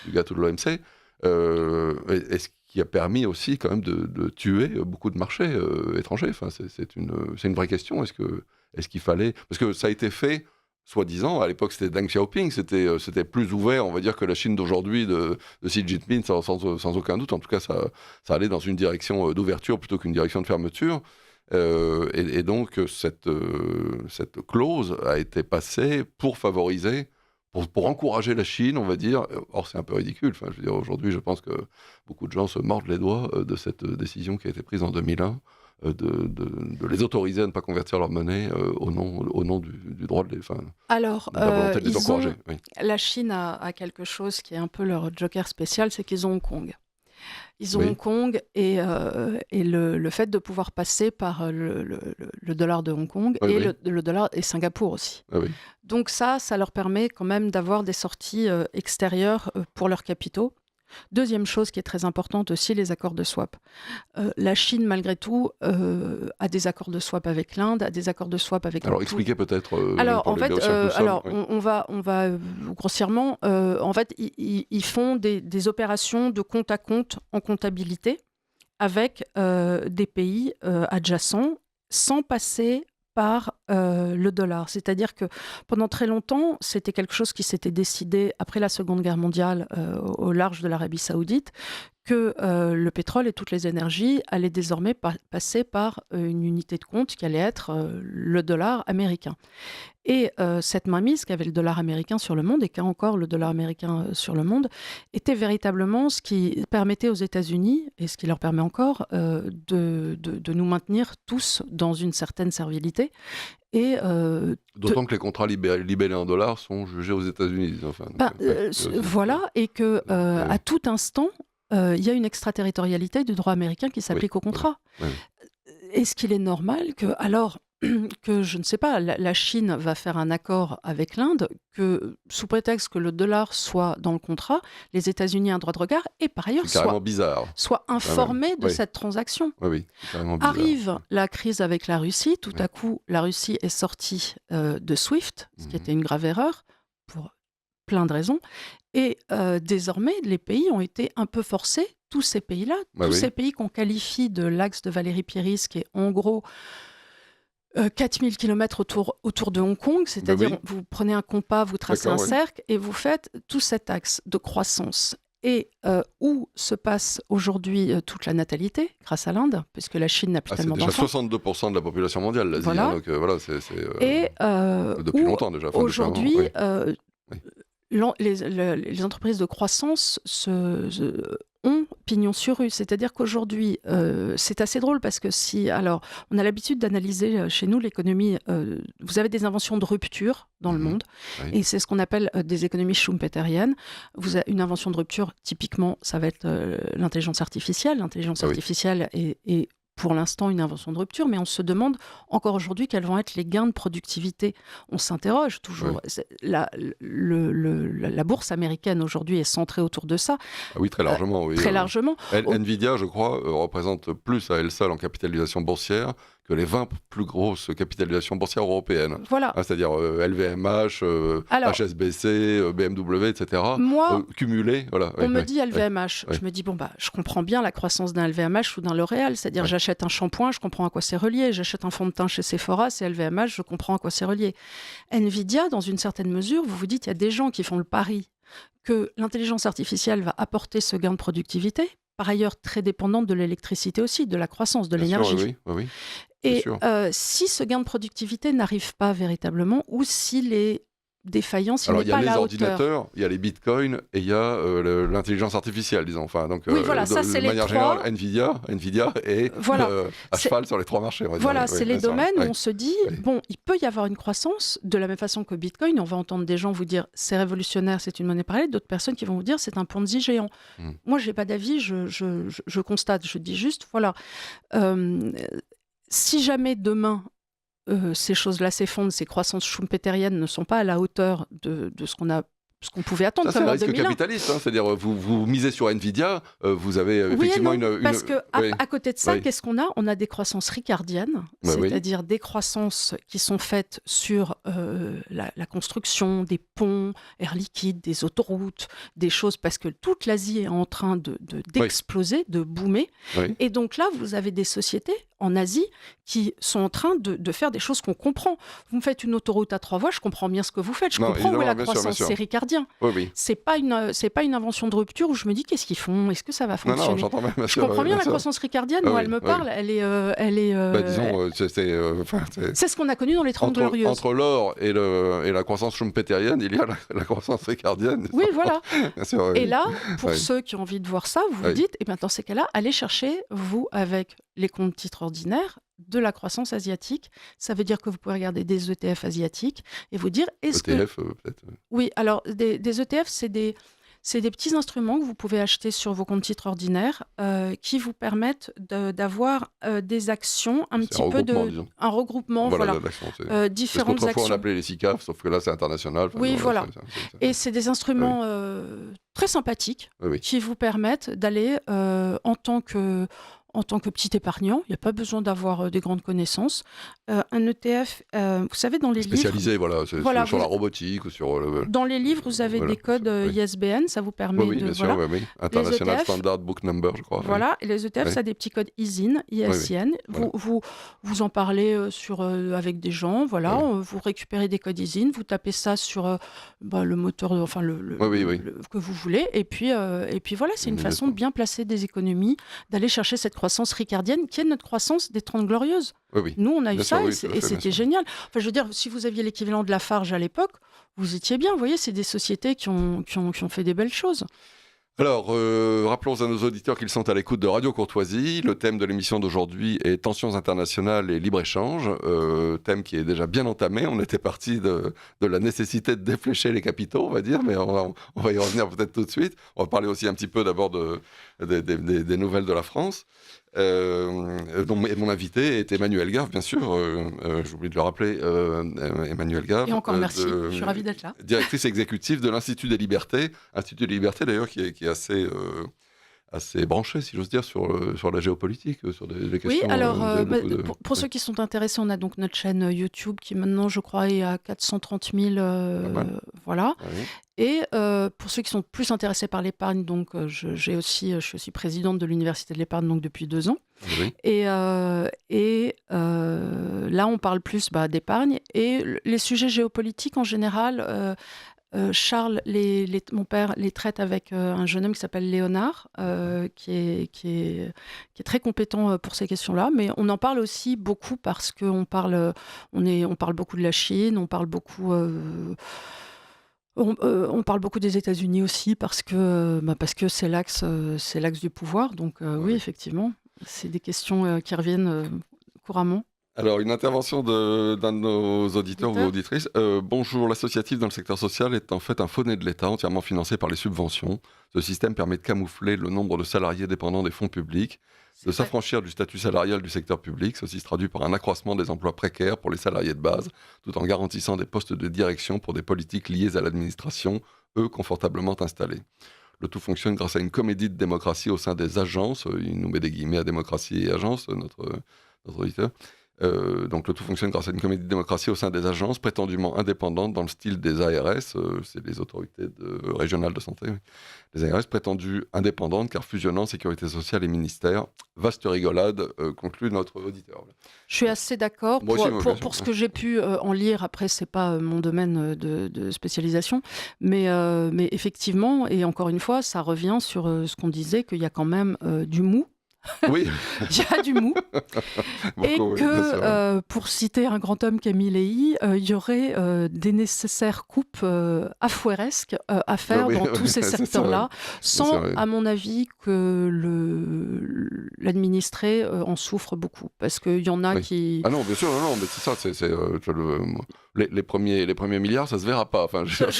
du GATT ou de l'OMC, et ce qui a permis aussi quand même de tuer beaucoup de marchés étrangers. C'est une vraie question. Est-ce qu'il fallait, parce que ça a été fait soi-disant, à l'époque c'était Deng Xiaoping, c'était plus ouvert, on va dire, que la Chine d'aujourd'hui de Xi Jinping, sans aucun doute. En tout cas, ça allait dans une direction d'ouverture plutôt qu'une direction de fermeture. Et donc, cette clause a été passée pour favoriser, pour encourager la Chine, on va dire. Or, c'est un peu ridicule. Je veux dire, aujourd'hui, je pense que beaucoup de gens se mordent les doigts de cette décision qui a été prise en 2001. De les autoriser à ne pas convertir leur monnaie au nom du droit de la volonté de les encourager. La Chine a quelque chose qui est un peu leur joker spécial, c'est qu'ils ont Hong Kong. Ils ont Hong Kong et le fait de pouvoir passer par le dollar de Hong Kong le dollar et Singapour aussi. Donc ça leur permet quand même d'avoir des sorties extérieures pour leurs capitaux. Deuxième chose qui est très importante aussi, les accords de swap. La Chine, malgré tout, a des accords de swap avec l'Inde, a des accords de swap avec... Alors, expliquez peut-être... on va grossièrement... en fait, ils font des opérations de compte à compte en comptabilité avec des pays adjacents sans passer par le dollar. C'est-à-dire que pendant très longtemps, c'était quelque chose qui s'était décidé après la Seconde Guerre mondiale au large de l'Arabie Saoudite, que le pétrole et toutes les énergies allaient désormais passer par une unité de compte qui allait être le dollar américain. Et cette mainmise qu'avait le dollar américain sur le monde, et qu'a encore le dollar américain sur le monde, était véritablement ce qui permettait aux États-Unis, et ce qui leur permet encore, de nous maintenir tous dans une certaine servilité. D'autant que les contrats libellés en dollars sont jugés aux États-Unis. Enfin, voilà, et que à tout instant, il y a une extraterritorialité du droit américain qui s'applique au contrat. Est-ce qu'il est normal que, alors que, je ne sais pas, la Chine va faire un accord avec l'Inde, que sous prétexte que le dollar soit dans le contrat, les États-Unis aient un droit de regard et par ailleurs soient informés de cette transaction. C'est carrément bizarre. Arrive la crise avec la Russie, tout à coup la Russie est sortie de SWIFT, ce qui était une grave erreur pour plein de raisons, et désormais les pays ont été un peu forcés, tous ces pays-là, ces pays qu'on qualifie de l'axe de Valéry Pieris, qui est en gros 4000 km autour de Hong Kong, c'est-à-dire vous prenez un compas, vous tracez un cercle et vous faites tout cet axe de croissance. Et où se passe aujourd'hui toute la natalité, grâce à l'Inde, puisque la Chine n'a plus tellement d'enfants. C'est déjà 62% de la population mondiale, l'Asie. Voilà. Donc c'est depuis longtemps déjà. Aujourd'hui, les entreprises de croissance ont pignon sur rue. C'est-à-dire qu'aujourd'hui, c'est assez drôle parce que alors, on a l'habitude d'analyser chez nous l'économie. Vous avez des inventions de rupture dans le monde, et c'est ce qu'on appelle des économies schumpeteriennes. Vous avez une invention de rupture, typiquement, ça va être l'intelligence artificielle. L'intelligence artificielle est pour l'instant une invention de rupture, mais on se demande encore aujourd'hui quels vont être les gains de productivité. On s'interroge toujours. La bourse américaine aujourd'hui est centrée autour de ça. Oui, très largement. Très largement. Nvidia, je crois, représente plus à elle seule en capitalisation boursière que les 20 plus grosses capitalisations boursières européennes. Voilà. C'est-à-dire LVMH, HSBC, BMW, etc. Moi, cumulés. Voilà. On me dit LVMH. Je me dis, je comprends bien la croissance d'un LVMH ou d'un L'Oréal. C'est-à-dire, j'achète un shampoing, je comprends à quoi c'est relié. J'achète un fond de teint chez Sephora, c'est LVMH, je comprends à quoi c'est relié. Nvidia, dans une certaine mesure, vous vous dites, il y a des gens qui font le pari que l'intelligence artificielle va apporter ce gain de productivité, par ailleurs très dépendante de l'électricité aussi, de la croissance, de l'énergie. Oui. Et si ce gain de productivité n'arrive pas véritablement, ou s'il est défaillant, s'il n'est pas à la hauteur... Il y a les ordinateurs, il y a les bitcoins et il y a l'intelligence artificielle, disons. Enfin, donc, oui, voilà, ça c'est de manière générale, Nvidia est à cheval sur les trois marchés. Voilà, c'est les domaines où on se dit, il peut y avoir une croissance, de la même façon que Bitcoin. On va entendre des gens vous dire, c'est révolutionnaire, c'est une monnaie parallèle, d'autres personnes qui vont vous dire, c'est un Ponzi géant. Moi, je n'ai pas d'avis, je constate, je dis juste, voilà... si jamais demain, ces choses-là s'effondrent, ces croissances schumpeteriennes ne sont pas à la hauteur de ce qu'on pouvait attendre. Ça, c'est un risque capitaliste. C'est-à-dire, vous misez sur Nvidia, vous avez effectivement parce qu'à côté de ça, qu'est-ce qu'on a ? On a des croissances ricardiennes, c'est-à-dire des croissances qui sont faites sur la construction, des ponts, Air Liquide, des autoroutes, des choses, parce que toute l'Asie est en train d'exploser, de boomer. Et donc là, vous avez des sociétés en Asie qui sont en train de faire des choses qu'on comprend. Vous me faites une autoroute à 3 voies, je comprends bien ce que vous faites, je comprends où est la croissance, c'est ricardien. C'est pas une invention de rupture où je me dis qu'est-ce qu'ils font, est-ce que ça va fonctionner ? Non, j'entends bien, je comprends bien la croissance ricardienne, moi elle me parle, elle est disons, c'est ce qu'on a connu dans les 30 Glorieuses. Entre l'or et la croissance schumpeterienne, il y a la croissance ricardienne. Oui, voilà. Et là, pour ceux qui ont envie de voir ça, vous vous dites, dans ces cas-là, allez chercher, vous, avec les comptes titres ordinaires, de la croissance asiatique. Ça veut dire que vous pouvez regarder des ETF asiatiques et vous dire, ETF, peut-être. Oui, alors des ETF, c'est des petits instruments que vous pouvez acheter sur vos comptes titres ordinaires qui vous permettent d'avoir des actions, un regroupement, différentes actions. Autrefois, on appelait les SICAV, sauf que là, c'est international. Oui, voilà. Et c'est des instruments très sympathiques qui vous permettent d'aller en tant que petit épargnant, il n'y a pas besoin d'avoir des grandes connaissances. Un ETF, vous savez, dans les livres... Spécialisé, sur la robotique ou sur... Dans les livres, vous avez des codes ISBN, ça vous permet de... bien sûr, International ETF, Standard Book Number, je crois. Voilà, et les ETF, ça a des petits codes ISIN, ISIN. Vous en parlez avec des gens, vous récupérez des codes ISIN, vous tapez ça sur le moteur, que vous voulez, et puis voilà, c'est une façon de bien placer des économies, d'aller chercher cette croissance ricardienne qui est notre croissance des 30 Glorieuses. Nous, on a eu ça et c'était génial. Enfin, je veux dire, si vous aviez l'équivalent de Lafarge à l'époque, vous étiez bien. Vous voyez, c'est des sociétés qui ont fait des belles choses. Alors, rappelons à nos auditeurs qu'ils sont à l'écoute de Radio Courtoisie. Le thème de l'émission d'aujourd'hui est tensions internationales et libre-échange, thème qui est déjà bien entamé. On était parti de la nécessité de déflécher les capitaux, on va dire, mais on va y revenir peut-être tout de suite. On va parler aussi un petit peu d'abord des nouvelles de la France. Et mon invité est Emmanuel Garve, bien sûr, j'ai oublié de le rappeler, Emmanuel Garve. Et encore merci, je suis ravie d'être là. Directrice exécutive de l'Institut des Libertés, Institut des Libertés d'ailleurs qui est assez branché, si j'ose dire, sur la géopolitique, sur des questions... Oui, alors pour ceux qui sont intéressés, on a donc notre chaîne YouTube qui maintenant, je crois, est à 430 000, voilà. Oui. Et pour ceux qui sont plus intéressés par l'épargne, donc je suis aussi présidente de l'Université de l'épargne donc depuis 2 ans. Oui. Et là, on parle plus d'épargne. Et les sujets géopolitiques, en général, Charles, mon père, les traite avec un jeune homme qui s'appelle Léonard, qui est très compétent pour ces questions-là. Mais on en parle aussi beaucoup parce qu'on parle beaucoup de la Chine, on parle beaucoup... On parle beaucoup des États-Unis aussi parce que c'est l'axe du pouvoir. Donc oui, effectivement, c'est des questions qui reviennent couramment. Alors, une intervention d'un de nos auditeurs ou auditrices. Bonjour, l'associatif dans le secteur social est en fait un faux nez de l'État entièrement financé par les subventions. Ce système permet de camoufler le nombre de salariés dépendants des fonds publics, de s'affranchir du statut salarial du secteur public. Ceci se traduit par un accroissement des emplois précaires pour les salariés de base, tout en garantissant des postes de direction pour des politiques liées à l'administration, eux confortablement installés. Le tout fonctionne grâce à une comédie de démocratie au sein des agences. Il nous met des guillemets à démocratie et agence, notre auditeur. Donc le tout fonctionne grâce à une comédie de démocratie au sein des agences prétendument indépendantes dans le style des ARS, c'est les autorités régionales de santé, oui. Les ARS prétendues indépendantes car fusionnant sécurité sociale et ministère. Vaste rigolade, conclut notre auditeur. Je suis assez d'accord. Pour ce que j'ai pu en lire, après c'est pas mon domaine de spécialisation, mais effectivement, et encore une fois, ça revient sur ce qu'on disait, qu'il y a quand même du mou. Oui. Il y a du mou. Et que, pour citer un grand homme, Camille Lehy, il y aurait des nécessaires coupes afoueresques à faire dans tous ces secteurs-là, sans, à mon avis, que l'administré en souffre beaucoup. Parce qu'il y en a qui... Ah non, bien sûr, non, mais c'est ça, les premiers milliards, ça se verra pas. Enfin, je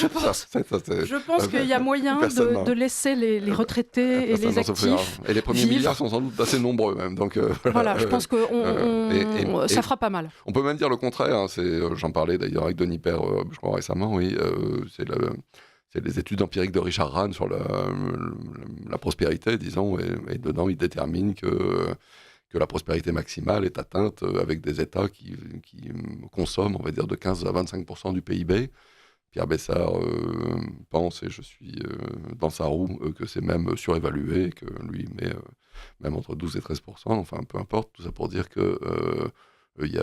pense qu'il y a moyen de laisser les retraités et les actifs. Et les premiers milliards sont sans doute assez nombreux même. Donc, voilà, je pense que ça fera pas mal. On peut même dire le contraire. Hein, j'en parlais d'ailleurs avec Denis Père, je crois récemment, oui. C'est les études empiriques de Richard Rahn sur la prospérité, disons, et dedans, il détermine que la prospérité maximale est atteinte avec des États qui consomment, on va dire, de 15 à 25% du PIB. Pierre Bessard pense, et je suis dans sa roue, que c'est même surévalué, que lui met même entre 12 et 13%, enfin peu importe, tout ça pour dire que il y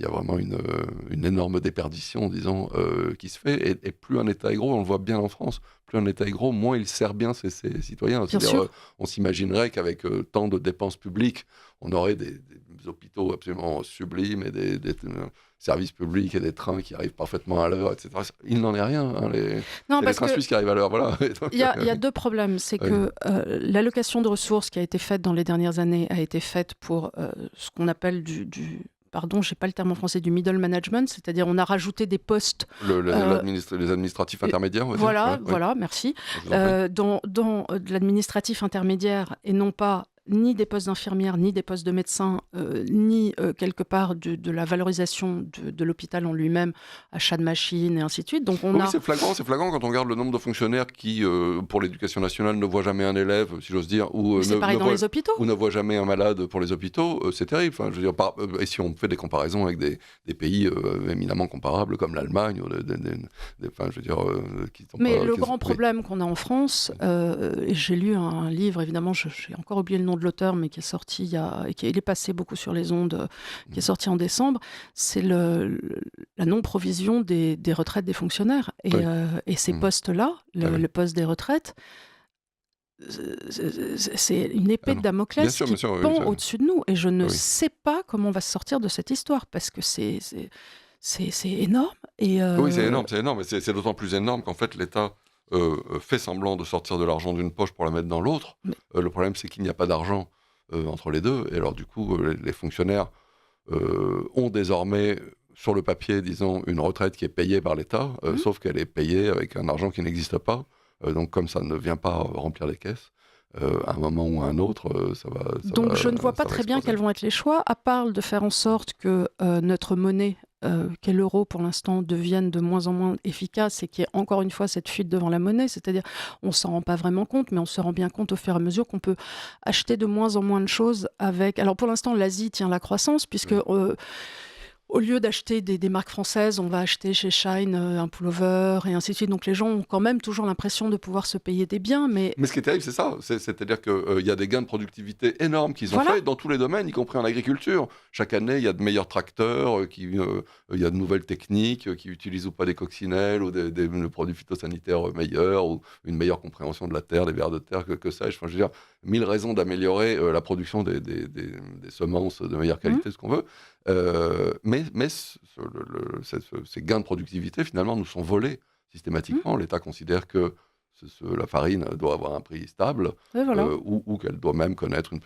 a vraiment une énorme déperdition, disons, qui se fait, et plus un État est gros, on le voit bien en France, plus un État est gros, moins il sert bien ses citoyens. C'est-à-dire, on s'imaginerait qu'avec tant de dépenses publiques, on aurait des hôpitaux absolument sublimes et des services publics et des trains qui arrivent parfaitement à l'heure, etc. Il n'en est rien. Hein, les trains suisses qui arrivent à l'heure, voilà. Il y a 2 problèmes. C'est que l'allocation de ressources qui a été faite dans les dernières années a été faite pour ce qu'on appelle pardon, je n'ai pas le terme en français, du middle management, c'est-à-dire on a rajouté des postes... les administratifs intermédiaires, on va dire. Voilà, merci. Dans l'administratif intermédiaire, et non pas ni des postes d'infirmières, ni des postes de médecins, ni quelque part de la valorisation de l'hôpital en lui-même, achat de machines et ainsi de suite. Donc c'est flagrant quand on regarde le nombre de fonctionnaires qui, pour l'éducation nationale, ne voient jamais un élève, si j'ose dire, ou c'est pareil dans les hôpitaux. Ou ne voient jamais un malade pour les hôpitaux, c'est terrible. Enfin, je veux dire, et si on fait des comparaisons avec des pays éminemment comparables comme l'Allemagne, enfin, je veux dire, mais le grand problème qu'on a en France, et j'ai lu un livre, évidemment, j'ai encore oublié le nom de l'auteur, mais qui est sorti il est passé beaucoup sur les ondes, qui est sorti en décembre, c'est la non-provision des retraites des fonctionnaires. Et ces postes-là, le poste des retraites, c'est une épée de Damoclès qui pend au-dessus de nous. Et je ne sais pas comment on va se sortir de cette histoire, parce que c'est énorme. Oui, c'est énorme, mais c'est d'autant plus énorme qu'en fait, l'État fait semblant de sortir de l'argent d'une poche pour la mettre dans l'autre. Le problème, c'est qu'il n'y a pas d'argent entre les deux. Et alors, du coup, les fonctionnaires ont désormais, sur le papier, disons, une retraite qui est payée par l'État, sauf qu'elle est payée avec un argent qui n'existe pas. Donc, comme ça ne vient pas remplir les caisses, à un moment ou à un autre, Donc, je ne vois pas très bien quels vont être les choix, à part de faire en sorte que notre monnaie, qu'est l'euro pour l'instant, devienne de moins en moins efficace et qu'il y ait encore une fois cette fuite devant la monnaie. C'est-à-dire, on ne s'en rend pas vraiment compte, mais on se rend bien compte au fur et à mesure qu'on peut acheter de moins en moins de choses avec... Alors, pour l'instant, l'Asie tient la croissance, puisque... Au lieu d'acheter des marques françaises, on va acheter chez Shine un pullover et ainsi de suite. Donc les gens ont quand même toujours l'impression de pouvoir se payer des biens. Mais ce qui est terrible, c'est ça. C'est-à-dire qu'il y a des gains de productivité énormes qu'ils ont faits dans tous les domaines, y compris en agriculture. Chaque année, il y a de meilleurs tracteurs, il y a de nouvelles techniques qui utilisent ou pas des coccinelles ou des produits phytosanitaires meilleurs ou une meilleure compréhension de la terre, des vers de terre, que sais-je. Enfin, je veux dire, 1000 raisons d'améliorer la production des semences de meilleure qualité, ce qu'on veut. Mais ces gains de productivité, finalement, nous sont systématiquement. L'État considère que la farine doit avoir un prix stable, ou qu'elle doit même connaître une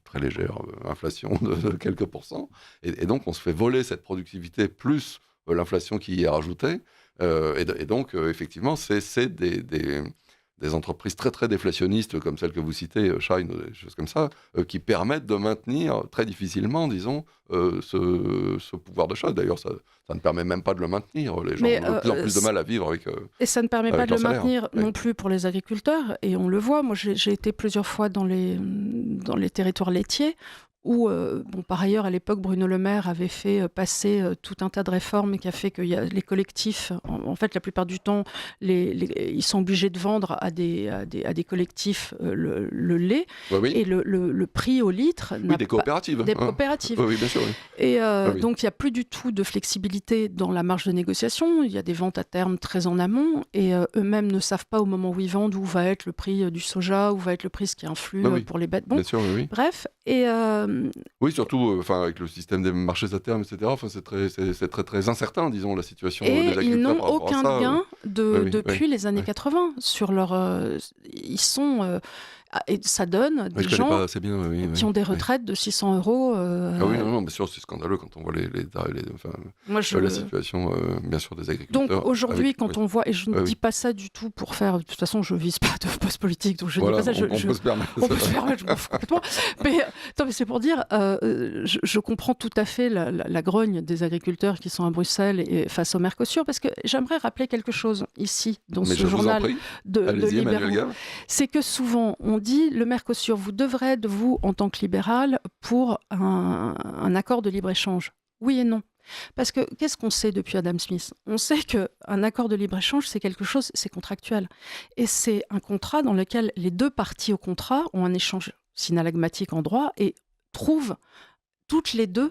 très légère inflation de quelques pourcents. Et donc, on se fait voler cette productivité plus l'inflation qui y est rajoutée. Et donc, effectivement, c'est des entreprises très très déflationnistes comme celles que vous citez, Shine, des choses comme ça, qui permettent de maintenir très difficilement, disons, ce pouvoir d'achat. D'ailleurs, ça ne permet même pas de le maintenir. Les gens ont de plus en plus de mal à vivre avec et ça ne permet pas de le salaire. maintenir non plus pour les agriculteurs. Et on le voit, moi j'ai été plusieurs fois dans les territoires laitiers, où, par ailleurs, à l'époque, Bruno Le Maire avait fait passer tout un tas de réformes qui a fait que les collectifs, en fait, la plupart du temps, ils sont obligés de vendre à des collectifs le lait. Et le prix au litre... des coopératives. Des coopératives. Oui, bien sûr. Oui. Et donc, il n'y a plus du tout de flexibilité dans la marge de négociation. Il y a des ventes à terme très en amont. Et eux-mêmes ne savent pas au moment où ils vendent où va être le prix du soja, où va être le prix, ce qui influe pour les bêtes. Bon, bien sûr, oui. Bref. Et... Oui, surtout avec le système des marchés à terme, etc. C'est très, très incertain, disons, la situation des agriculteurs. Et ils n'ont aucun gain gain depuis les années 80 sur leur... ils sont... et ça donne des gens qui ont des retraites de 600 €. Ah oui, non, bien sûr, c'est scandaleux quand on voit la situation, bien sûr, des agriculteurs. Donc aujourd'hui, quand on voit, et je ne dis pas ça du tout pour faire, de toute façon, je vise pas de poste politique, donc je ne dis pas ça. On peut se permettre. On peut se permettre, je m'en fous complètement. Mais c'est pour dire, je comprends tout à fait la grogne des agriculteurs qui sont à Bruxelles et face au Mercosur, parce que j'aimerais rappeler quelque chose ici, dans ce journal de libéraux. C'est que souvent, on dit, le Mercosur, vous devrez être, vous, en tant que libéral, pour un accord de libre-échange. Oui et non. Parce que qu'est-ce qu'on sait depuis Adam Smith ? On sait qu'un accord de libre-échange, c'est quelque chose, c'est contractuel. Et c'est un contrat dans lequel les deux parties au contrat ont un échange synalagmatique en droit et trouvent toutes les deux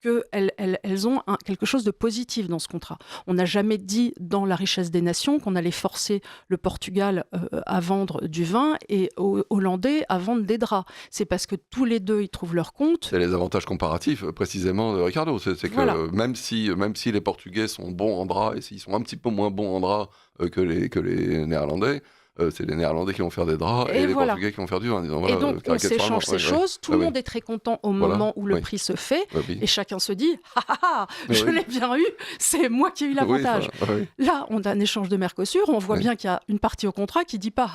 qu'elles ont quelque chose de positif dans ce contrat. On n'a jamais dit dans la richesse des nations qu'on allait forcer le Portugal à vendre du vin et aux Hollandais à vendre des draps. C'est parce que tous les deux, ils trouvent leur compte. C'est les avantages comparatifs, précisément, de Ricardo. C'est que même si les Portugais sont bons en draps et s'ils sont un petit peu moins bons en draps que les Néerlandais, c'est les Néerlandais qui vont faire des draps et les Portugais qui vont faire du vin. Et donc, on s'échange ces choses. Tout le monde est très content au moment où le prix se fait. Et chacun se dit, je l'ai bien eu, c'est moi qui ai eu l'avantage. Là, on a un échange de Mercosur. On voit bien qu'il y a une partie au contrat qui dit pas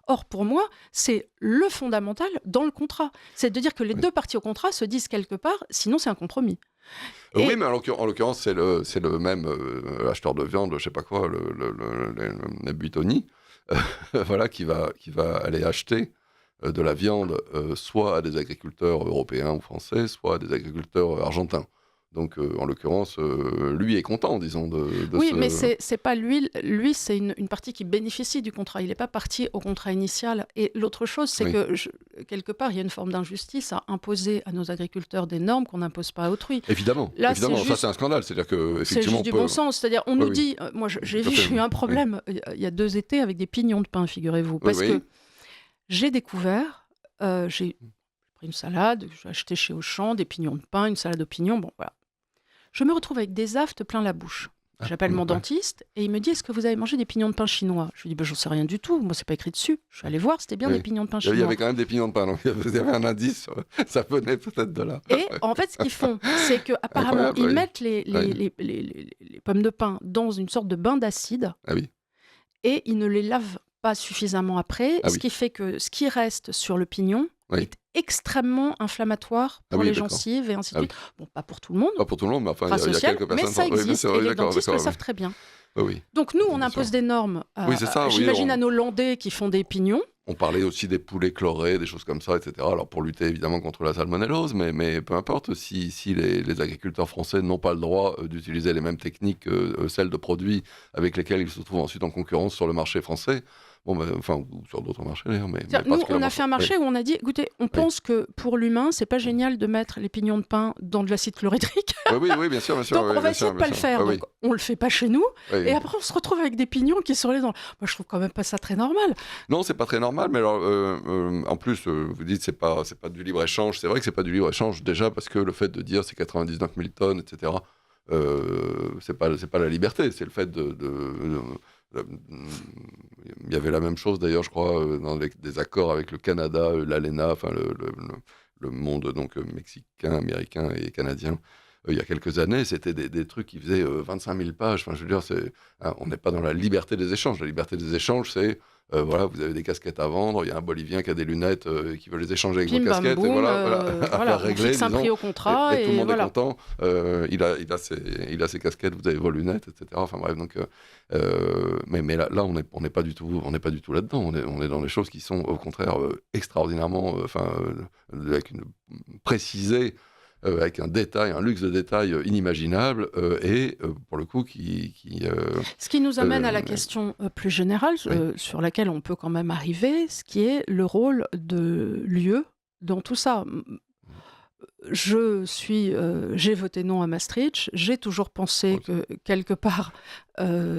Or, pour moi, c'est le fondamental dans le contrat. C'est de dire que les deux parties au contrat se disent quelque part, sinon c'est un compromis. Oui, mais en l'occurrence, c'est le même acheteur de viande, je sais pas quoi, le Buitoni, qui va aller acheter de la viande soit à des agriculteurs européens ou français, soit à des agriculteurs argentins. Donc, en l'occurrence, lui est content, disons, de oui, mais c'est pas lui. Lui, c'est une partie qui bénéficie du contrat. Il n'est pas parti au contrat initial. Et l'autre chose, c'est que, quelque part, il y a une forme d'injustice à imposer à nos agriculteurs des normes qu'on n'impose pas à autrui. Évidemment. Ça, c'est un scandale. C'est-à-dire que, effectivement, c'est juste du bon sens. C'est-à-dire, on nous dit... Moi, j'ai eu un problème il y a 2 étés avec des pignons de pain, figurez-vous. Parce que j'ai découvert... j'ai pris une salade, j'ai acheté chez Auchan, des pignons de pain, une salade aux pignons, bon, voilà. Je me retrouve avec des aftes plein la bouche. J'appelle mon dentiste et il me dit: est-ce que vous avez mangé des pignons de pain chinois? Je lui dis: j'en sais rien du tout, moi c'est pas écrit dessus. Je suis allée voir, c'était bien des pignons de pain chinois. Il y avait quand même des pignons de pain, donc il y avait un indice, ça venait peut-être de là. Et en fait, ce qu'ils font, c'est qu'apparemment, ils mettent les pommes de pain dans une sorte de bain d'acide et ils ne les lavent pas suffisamment après, ce qui fait que ce qui reste sur le pignon est extrêmement inflammatoire pour les gencives et ainsi de suite. Bon, pas pour tout le monde. Pas pour tout le monde, mais enfin, il y a quelques personnes. Mais ça existe et les dentistes le savent très bien. Donc nous, on impose des normes, j'imagine, à nos Landais qui font des pignons. On parlait aussi des poulets chlorés, des choses comme ça, etc. Alors pour lutter évidemment contre la salmonellose, mais peu importe, si les agriculteurs français n'ont pas le droit d'utiliser les mêmes techniques que celles de produits avec lesquels ils se trouvent ensuite en concurrence sur le marché français, ou sur d'autres marchés d'ailleurs. Nous, on a fait un marché où on a dit, écoutez, on pense que pour l'humain, c'est pas génial de mettre les pignons de pain dans de l'acide chlorhydrique. Oui, bien sûr. Donc on va essayer de pas le faire. Donc on le fait pas chez nous. Et après, on se retrouve avec des pignons qui sont les dents. Moi, je trouve quand même pas ça très normal. Non, c'est pas très normal. Mais alors, en plus, vous dites c'est pas du libre échange. C'est vrai que c'est pas du libre échange déjà parce que le fait de dire c'est 99 000 tonnes, etc. C'est pas la liberté. C'est le fait il y avait la même chose d'ailleurs, je crois, dans des accords avec le Canada, l'ALENA, enfin le monde donc mexicain, américain et canadien. Il y a quelques années, c'était des trucs qui faisaient 25 000 pages. Enfin, je veux dire, on n'est pas dans la liberté des échanges. La liberté des échanges, c'est voilà, vous avez des casquettes à vendre, il y a un Bolivien qui a des lunettes qui veut les échanger avec vos casquettes, boum, et voilà, on fixe un prix au contrat et tout le monde est content. Il a ses casquettes, vous avez vos lunettes, etc. Enfin bref, donc mais là on n'est pas du tout là-dedans. On est dans des choses qui sont au contraire extraordinairement, avec une précisée. Avec un détail, un luxe de détail inimaginable et pour le coup Ce qui nous amène à la question plus générale sur laquelle on peut quand même arriver, ce qui est le rôle de l'UE dans tout ça. J'ai voté non à Maastricht. J'ai toujours pensé que quelque part,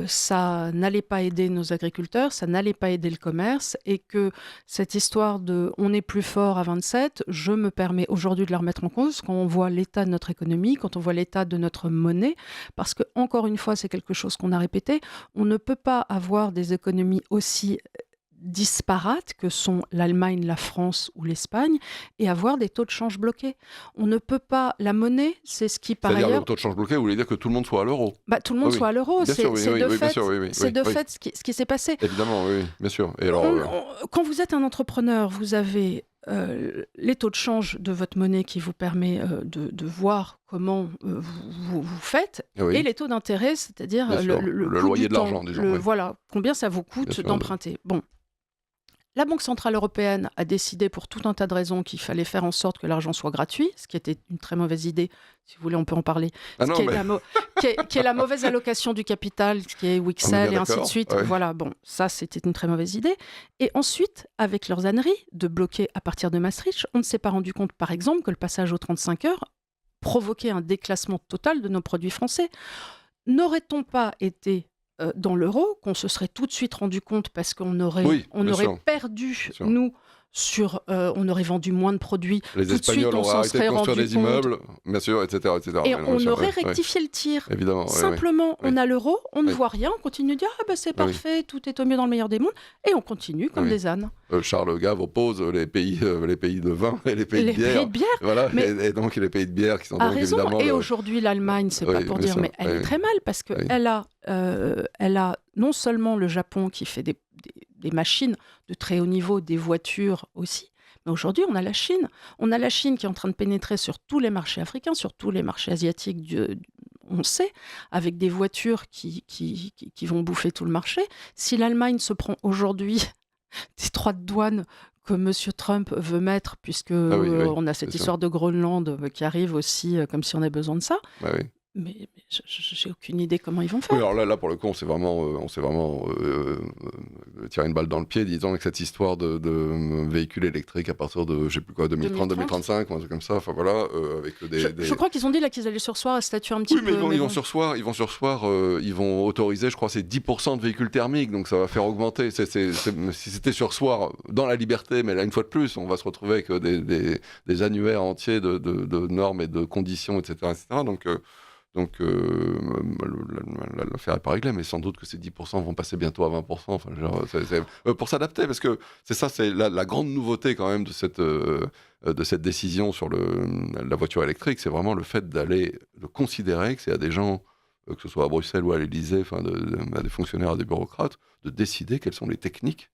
ça n'allait pas aider nos agriculteurs, ça n'allait pas aider le commerce, et que cette histoire de on est plus fort à 27, je me permets aujourd'hui de la remettre en cause quand on voit l'état de notre économie, quand on voit l'état de notre monnaie, parce que encore une fois, c'est quelque chose qu'on a répété, on ne peut pas avoir des économies aussi disparates que sont l'Allemagne, la France ou l'Espagne et avoir des taux de change bloqués. On ne peut pas... La monnaie, c'est ce qui, par ailleurs... C'est-à-dire le taux de change bloqué, vous voulez dire que tout le monde soit à l'euro? Tout le monde soit à l'euro. C'est de fait ce qui s'est passé. Évidemment, oui, bien sûr. Et alors, quand vous êtes un entrepreneur, vous avez les taux de change de votre monnaie qui vous permet de voir comment vous faites, et les taux d'intérêt, c'est-à-dire le loyer de l'argent, disons. Voilà, combien ça vous coûte d'emprunter. Bon. La Banque centrale européenne a décidé pour tout un tas de raisons qu'il fallait faire en sorte que l'argent soit gratuit, ce qui était une très mauvaise idée. Si vous voulez, on peut en parler. Qui est la mauvaise allocation du capital, qui est Wixel et ainsi de suite. Ouais. Voilà, bon, ça, c'était une très mauvaise idée. Et ensuite, avec leurs âneries de bloquer à partir de Maastricht, on ne s'est pas rendu compte, par exemple, que le passage aux 35 heures provoquait un déclassement total de nos produits français. N'aurait-on pas été dans l'euro, qu'on se serait tout de suite rendu compte parce qu'on aurait perdu, nous, on aurait vendu moins de produits. Les Espagnols auraient arrêté de construire des immeubles, bien sûr, etc. Et on aurait rectifié le tir. Évidemment. Simplement, on a l'euro, on ne voit rien, on continue de dire c'est parfait, tout est au mieux dans le meilleur des mondes, et on continue comme des ânes. Charles Gave oppose les pays de vin et les pays de bière. Voilà, et donc les pays de bière qui sont donc raison. Évidemment... Et aujourd'hui, l'Allemagne, c'est pas pour dire, mais elle est très mal, parce qu'elle a non seulement le Japon qui fait des machines de très haut niveau, des voitures aussi, mais aujourd'hui, on a la Chine. On a la Chine qui est en train de pénétrer sur tous les marchés africains, sur tous les marchés asiatiques, on sait, avec des voitures qui vont bouffer tout le marché. Si l'Allemagne se prend aujourd'hui des droits de douane que M. Trump veut mettre, puisque on a cette histoire de Groenland qui arrive aussi, comme si on avait besoin de ça. Mais j'ai aucune idée comment ils vont faire. Oui, alors là, pour le coup, on s'est vraiment tiré une balle dans le pied, disant que cette histoire de véhicules électriques à partir de, je sais plus quoi, 2030, 2035, un truc comme ça, enfin voilà, avec Je crois qu'ils ont dit là qu'ils allaient sursoir à statuer un petit peu. Oui, mais ils vont sursoir, ils vont autoriser, je crois, c'est 10% de véhicules thermiques, donc ça va faire augmenter. Si c'était sursoir dans la liberté, mais là, une fois de plus, on va se retrouver avec des annuaires entiers de normes et de conditions, etc. Donc, l'affaire n'est pas réglée, mais sans doute que ces 10% vont passer bientôt à 20%. Enfin, pour s'adapter, parce que c'est la grande nouveauté quand même de cette décision sur la voiture électrique, c'est vraiment le fait de considérer que c'est à des gens, que ce soit à Bruxelles ou à l'Élysée, à des fonctionnaires, à des bureaucrates, de décider quelles sont les techniques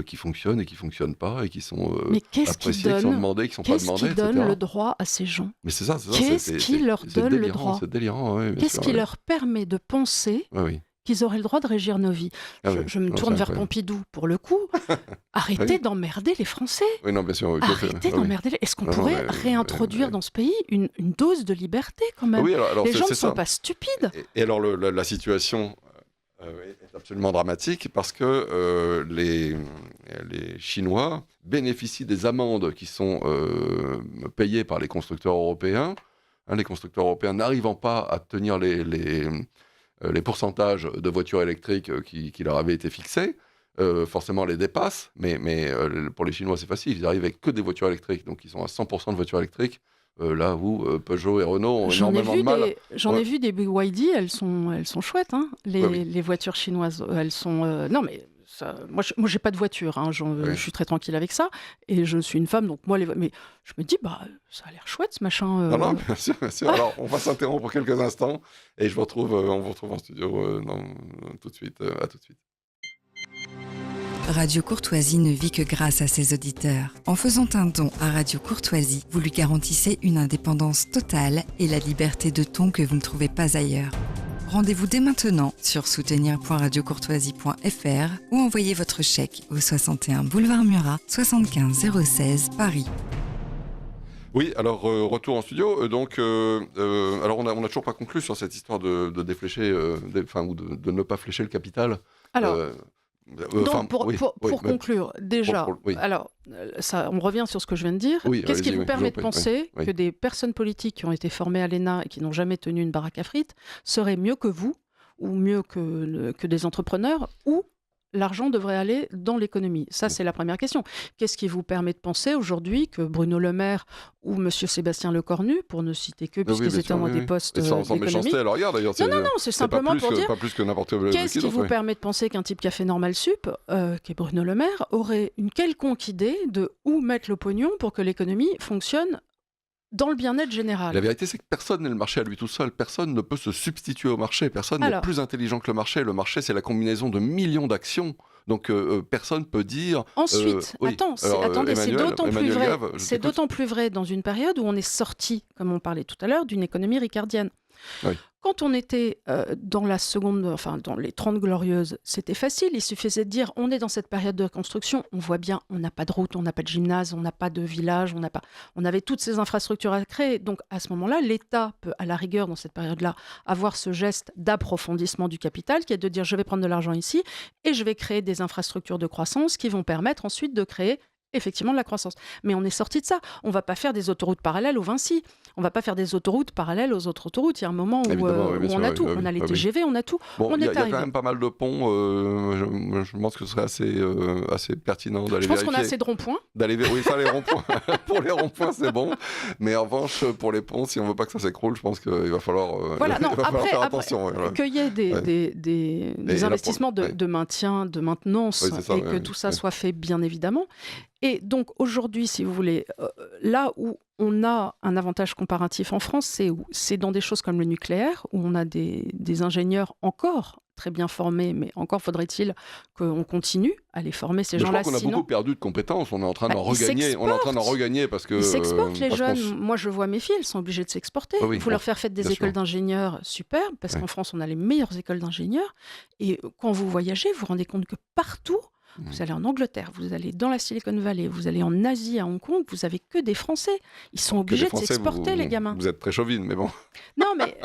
qui fonctionnent et qui ne fonctionnent pas, et qui sont appréciées, qui sont demandées, qui ne sont pas demandées, etc. Qu'est-ce qui donne le droit à ces gens? Mais c'est ça. Qu'est-ce qui leur donne le droit? C'est délirant, oui. Qu'est-ce qui leur permet de penser qu'ils auraient le droit de régir nos vies? Je me tourne vers Pompidou, pour le coup. Arrêtez d'emmerder les Français. Oui, non, bien sûr. Arrêtez d'emmerder. Est-ce qu'on pourrait réintroduire dans ce pays une dose de liberté, quand même? Alors, les gens ne sont pas stupides. Et alors, la situation est absolument dramatique parce que les Chinois bénéficient des amendes qui sont payées par les constructeurs européens. Les constructeurs européens n'arrivant pas à tenir les pourcentages de voitures électriques qui leur avaient été fixés, forcément les dépassent, mais pour les Chinois c'est facile, ils arrivent avec que des voitures électriques, donc ils sont à 100% de voitures électriques, là où Peugeot et Renault ont énormément de mal. J'en ai vu des BYD, elles sont chouettes, hein, les voitures chinoises, elles sont... non mais... Ça, moi, j'ai pas de voiture, hein, je suis très tranquille avec ça, et je suis une femme, donc moi, mais je me dis, ça a l'air chouette ce machin. Non, bien sûr, bien sûr. Alors, on va s'interrompre quelques instants, et on vous retrouve en studio tout de suite. À tout de suite. Radio Courtoisie ne vit que grâce à ses auditeurs. En faisant un don à Radio Courtoisie, vous lui garantissez une indépendance totale et la liberté de ton que vous ne trouvez pas ailleurs. Rendez-vous dès maintenant sur soutenir.radiocourtoisie.fr ou envoyez votre chèque au 61 boulevard Murat, 75 016 Paris. Oui, alors retour en studio. Alors on n'a toujours pas conclu sur cette histoire de déflécher, ou de ne pas flécher le capital. Alors. Donc, pour conclure, déjà, alors, on revient sur ce que je viens de dire. Qu'est-ce qui vous permet de penser que des personnes politiques qui ont été formées à l'ENA et qui n'ont jamais tenu une baraque à frites seraient mieux que vous, ou mieux que des entrepreneurs, ou l'argent devrait aller dans l'économie? Ça, c'est la première question. Qu'est-ce qui vous permet de penser aujourd'hui que Bruno Le Maire ou M. Sébastien Lecornu, pour ne citer que, puisqu'ils étaient dans des postes économiques... Sans méchanceté à leur regard, d'ailleurs. Non, c'est simplement pour dire... Pas plus que n'importe quel... Qu'est-ce qui vous permet de penser qu'un type qui a fait Normal Sup, qui est Bruno Le Maire, aurait une quelconque idée de où mettre le pognon pour que l'économie fonctionne dans le bien-être général? La vérité, c'est que personne n'est le marché à lui tout seul. Personne ne peut se substituer au marché. Personne n'est plus intelligent que le marché. Le marché, c'est la combinaison de millions d'actions. Donc, personne ne peut dire... Ensuite, attendez, c'est d'autant plus vrai dans une période où on est sorti, comme on parlait tout à l'heure, d'une économie ricardienne. Oui. Quand on était dans les 30 glorieuses, c'était facile. Il suffisait de dire, on est dans cette période de reconstruction, on voit bien, on n'a pas de route, on n'a pas de gymnase, on n'a pas de village, on avait toutes ces infrastructures à créer. Donc à ce moment-là, l'État peut, à la rigueur, dans cette période-là, avoir ce geste d'approfondissement du capital, qui est de dire, je vais prendre de l'argent ici et je vais créer des infrastructures de croissance qui vont permettre ensuite de créer effectivement de la croissance. Mais on est sorti de ça. On ne va pas faire des autoroutes parallèles au Vinci. On ne va pas faire des autoroutes parallèles aux autres autoroutes. Il y a un moment où on a tout. On a les TGV, on a tout. Bon, il y a quand même pas mal de ponts. Je pense que ce serait assez pertinent d'aller vérifier. Je pense qu'on a assez de ronds-points. Oui, ça, les ronds-points. Pour les ronds-points, c'est bon. Mais en revanche, pour les ponts, si on ne veut pas que ça s'écroule, je pense qu'il va falloir, faire attention. Qu'il y ait des investissements de maintien, de maintenance, et que tout ça soit fait, bien évidemment. Et donc aujourd'hui, si vous voulez, là où on a un avantage comparatif en France, c'est dans des choses comme le nucléaire, où on a des ingénieurs encore très bien formés, mais encore faudrait-il qu'on continue à les former, ces gens-là. Je crois qu'on a beaucoup perdu de compétences, on est en train d'en regagner. Parce que, ils s'exportent, les jeunes. Moi, je vois mes filles, elles sont obligées de s'exporter. Il faut leur faire faire des écoles d'ingénieurs superbes, parce qu'en France, on a les meilleures écoles d'ingénieurs. Et quand vous voyagez, vous vous rendez compte que partout, vous allez en Angleterre, vous allez dans la Silicon Valley, vous allez en Asie, à Hong Kong, vous avez que des Français. Ils sont obligés de s'exporter, les gamins. Vous êtes très chauvine, mais bon. Non, mais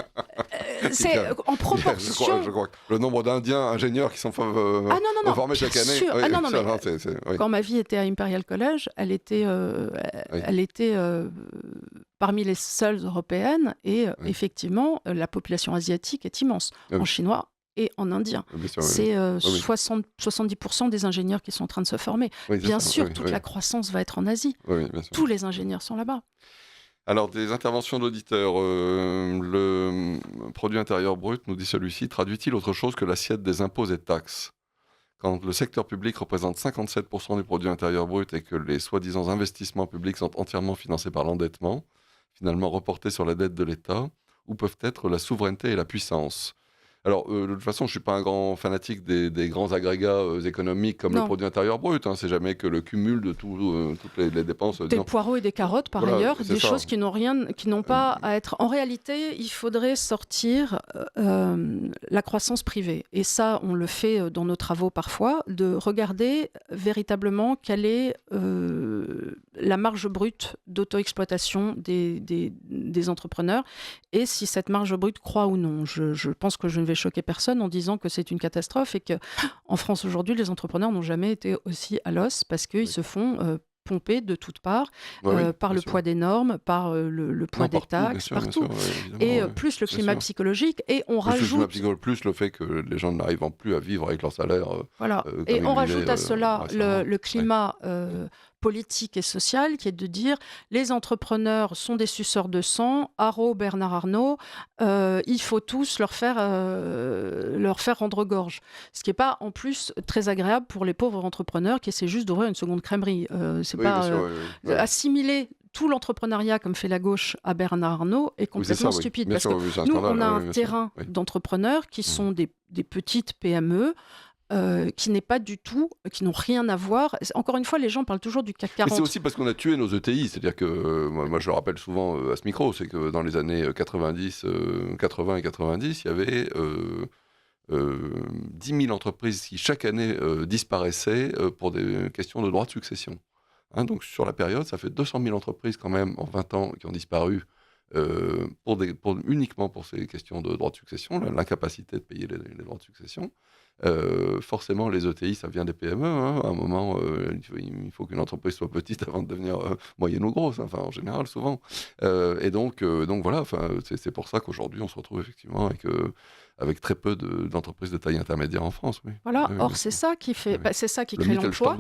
c'est en proportion. Je crois que le nombre d'Indiens ingénieurs qui sont formés chaque année. Quand ma fille était à Imperial College, elle était parmi les seules européennes et effectivement, la population asiatique est immense. En chinois et en indien. C'est 70% des ingénieurs qui sont en train de se former. Bien sûr, toute la croissance va être en Asie. Tous les ingénieurs sont là-bas. Alors, des interventions d'auditeurs. Le produit intérieur brut, nous dit celui-ci, traduit-il autre chose que l'assiette des impôts et taxes ? Quand le secteur public représente 57% du produit intérieur brut et que les soi-disant investissements publics sont entièrement financés par l'endettement, finalement reportés sur la dette de l'État, où peuvent être la souveraineté et la puissance ? Alors, de toute façon, je ne suis pas un grand fanatique des grands agrégats économiques comme le Non. produit intérieur brut. C'est jamais que le cumul de toutes les dépenses. Des disons. poireaux et des carottes, par Voilà, ailleurs, c'est des ça. choses qui n'ont pas à être. En réalité, il faudrait sortir la croissance privée. Et ça, on le fait dans nos travaux parfois, de regarder véritablement quelle est la marge brute d'auto-exploitation des entrepreneurs et si cette marge brute croît ou non. Je pense que je ne vais choquer personne en disant que c'est une catastrophe et qu'en France aujourd'hui, les entrepreneurs n'ont jamais été aussi à l'os parce qu'ils se font pomper de toutes parts par le poids des normes, par le poids des taxes, partout. Et plus le climat psychologique. Et on rajoute... Plus le fait que les gens n'arrivent plus à vivre avec leur salaire. Voilà. Et on rajoute à cela le climat politique et social qui est de dire les entrepreneurs sont des suceurs de sang, Haro, Bernard Arnault, il faut tous leur faire rendre gorge. Ce qui n'est pas en plus très agréable pour les pauvres entrepreneurs qui essaient juste d'ouvrir une seconde crèmerie. Assimiler tout l'entrepreneuriat comme fait la gauche à Bernard Arnault est complètement stupide. Parce que nous, on a un terrain d'entrepreneurs qui sont des petites PME qui n'est pas du tout, qui n'ont rien à voir. Encore une fois, les gens parlent toujours du CAC 40. Mais c'est aussi parce qu'on a tué nos ETI. C'est-à-dire que, moi je le rappelle souvent à ce micro, c'est que dans les années 80 et 90, il y avait 10 000 entreprises qui chaque année disparaissaient pour des questions de droit de succession. Donc sur la période, ça fait 200 000 entreprises quand même en 20 ans qui ont disparu uniquement pour ces questions de droit de succession, l'incapacité de payer les droits de succession. Forcément, les ETI, ça vient des PME. À un moment, il faut qu'une entreprise soit petite avant de devenir moyenne ou grosse, en général, souvent. Et donc voilà, c'est pour ça qu'aujourd'hui, on se retrouve effectivement avec très peu d'entreprises de taille intermédiaire en France. Oui. Voilà, or c'est ça qui fait, c'est ça qui crée l'emploi.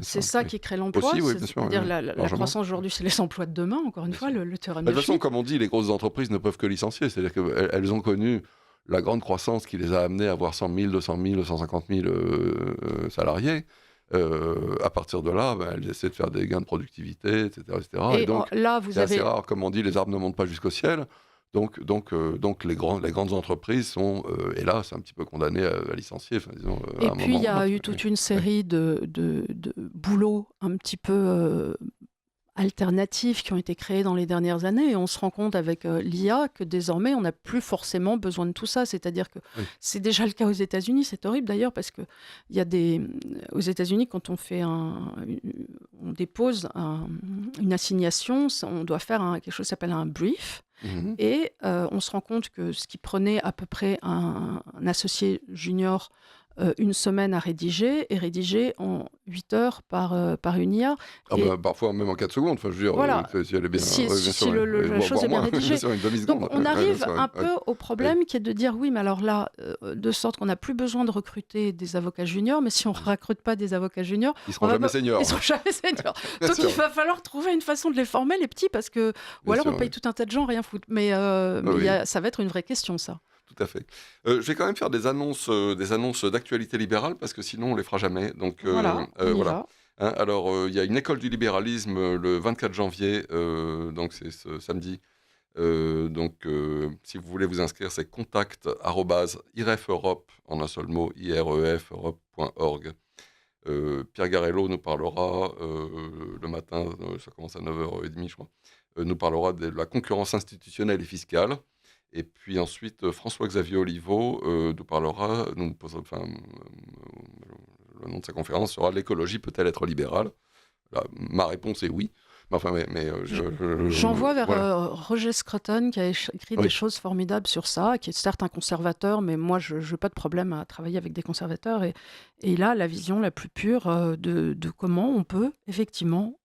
C'est ça qui crée l'emploi. C'est-à-dire la croissance aujourd'hui, c'est les emplois de demain, encore une fois, le théorème de toute façon, comme on dit, les grosses entreprises ne peuvent que licencier. C'est-à-dire qu'elles ont connu la grande croissance qui les a amenés à avoir 100 000, 200 000, 250 000 salariés. À partir de là, elles essaient de faire des gains de productivité, etc. Et donc, là, c'est assez rare, comme on dit, les arbres ne montent pas jusqu'au ciel. Donc les grandes entreprises sont, hélas, un petit peu condamnées à licencier. Disons, et puis, il y a eu toute une série de boulots un petit peu alternatifs qui ont été créés dans les dernières années. Et on se rend compte avec l'IA que désormais, on n'a plus forcément besoin de tout ça. C'est-à-dire que c'est déjà le cas aux États-Unis. C'est horrible d'ailleurs parce que il y a aux États-Unis, quand on fait on dépose une assignation, on doit faire quelque chose qui s'appelle un brief. Et on se rend compte que ce qui prenait à peu près un associé junior une semaine à rédiger est rédigé en 8 heures par une IA. Parfois même en 4 secondes. Je veux dire, voilà. Si elle est bien, si la chose est bien rédigée. Donc on arrive un peu au problème qui est de dire oui, mais alors là, de sorte qu'on n'a plus besoin de recruter des avocats juniors, mais si on ne recrute pas des avocats juniors, ils ne seront jamais seniors. Ils seront jamais seniors. Donc il va falloir trouver une façon de les former, les petits, parce que ou alors on paye tout un tas de gens, rien foutre. Mais ça va être une vraie question, ça. Tout à fait. Je vais quand même faire des annonces d'actualité libérale parce que sinon on les fera jamais. Donc voilà. Alors il y a une école du libéralisme le 24 janvier, donc c'est ce samedi. Si vous voulez vous inscrire, c'est contact@irefeurope en un seul mot irefeurope.org. Pierre Garello nous parlera le matin, ça commence à 9h30 je crois, nous parlera de la concurrence institutionnelle et fiscale. Et puis ensuite, François-Xavier Oliveau nous parlera, le nom de sa conférence sera « L'écologie peut-elle être libérale ?» Là, ma réponse est oui. J'envoie vers Roger Scruton qui a écrit des choses formidables sur ça, qui est certes un conservateur, mais moi je n'ai pas de problème à travailler avec des conservateurs. Et il a la vision la plus pure de comment on peut effectivement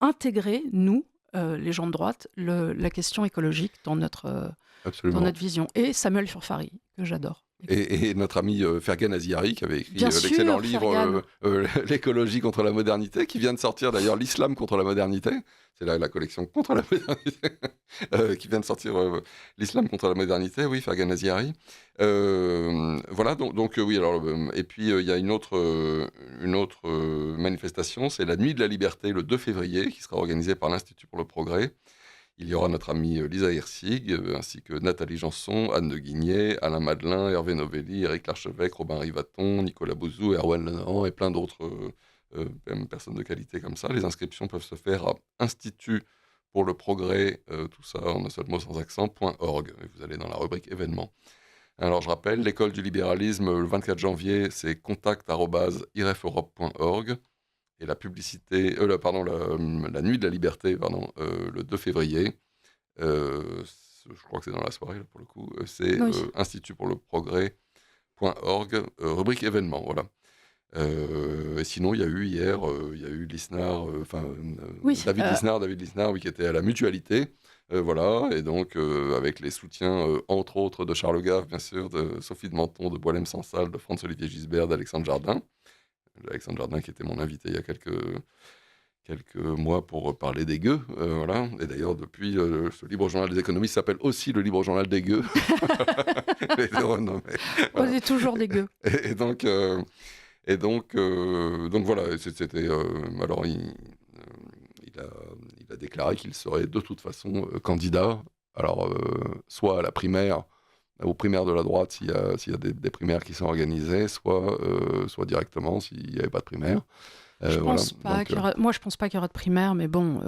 intégrer, nous, les gens de droite, la question écologique dans notre vision. Et Samuel Furfari, que j'adore. Et notre ami Fergan Aziari, qui avait écrit Bien sûr, l'excellent livre Fergan. L'écologie contre la modernité, qui vient de sortir d'ailleurs l'islam contre la modernité. C'est la collection contre la modernité, qui vient de sortir l'islam contre la modernité, oui, Fergan Aziari. Voilà, donc oui, alors, et puis il y a une autre manifestation, c'est la Nuit de la Liberté, le 2 février, qui sera organisée par l'Institut pour le Progrès. Il y aura notre amie Lisa Hirsig, ainsi que Nathalie Janson, Anne de Guigné, Alain Madelin, Hervé Novelli, Éric Larchevêque, Robin Rivaton, Nicolas Bouzou, Erwan Lenormand et plein d'autres personnes de qualité comme ça. Les inscriptions peuvent se faire à Institut pour le Progrès, tout ça en un seul mot sans accent, .org. Et vous allez dans la rubrique événements. Alors je rappelle, l'école du libéralisme, le 24 janvier, c'est contact@irefeurope.org. Et la publicité, la Nuit de la Liberté, le 2 février, je crois que c'est dans la soirée, là, pour le coup, c'est Oui. Institut pour le Progrès.org, rubrique événements, voilà. Et sinon, il y a eu hier, Lisnard, Oui, David Lisnard, oui, qui était à la Mutualité, voilà, et donc avec les soutiens, entre autres, de Charles Gave, bien sûr, de Sophie de Menton, de Boilem-Sansal, de Franz-Olivier Gisbert, d'Alexandre Jardin. Alexandre Jardin qui était mon invité il y a quelques mois pour parler des gueux, voilà. Et d'ailleurs, depuis, ce libre journal des économistes s'appelle aussi le libre journal des gueux. Les deux renommés. on Voilà. est toujours des gueux. Et donc voilà, c'était... alors, il a déclaré qu'il serait de toute façon candidat, alors soit à la primaire, aux primaires de la droite, s'il y a des primaires qui sont organisées, soit directement s'il n'y avait pas de primaire. Je Voilà. pense pas Donc, qu'il y aura... Moi, je pense pas qu'il y aura de primaire, mais bon,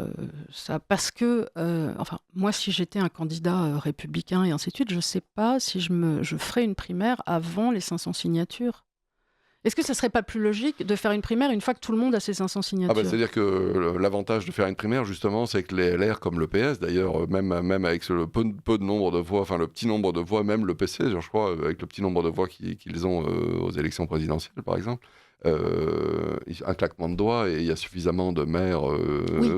ça, parce que, enfin, moi, si j'étais un candidat républicain et ainsi de suite, je sais pas si je ferais une primaire avant les 500 signatures. Est-ce que ça serait pas plus logique de faire une primaire une fois que tout le monde a ses 500 signatures? c'est-à-dire que l'avantage de faire une primaire, justement, c'est que les LR, comme le PS, d'ailleurs, même avec le peu de nombre de voix, enfin le petit nombre de voix, même le PC, je crois, avec le petit nombre de voix qu'ils ont aux élections présidentielles, par exemple, un claquement de doigts et il y a suffisamment de maires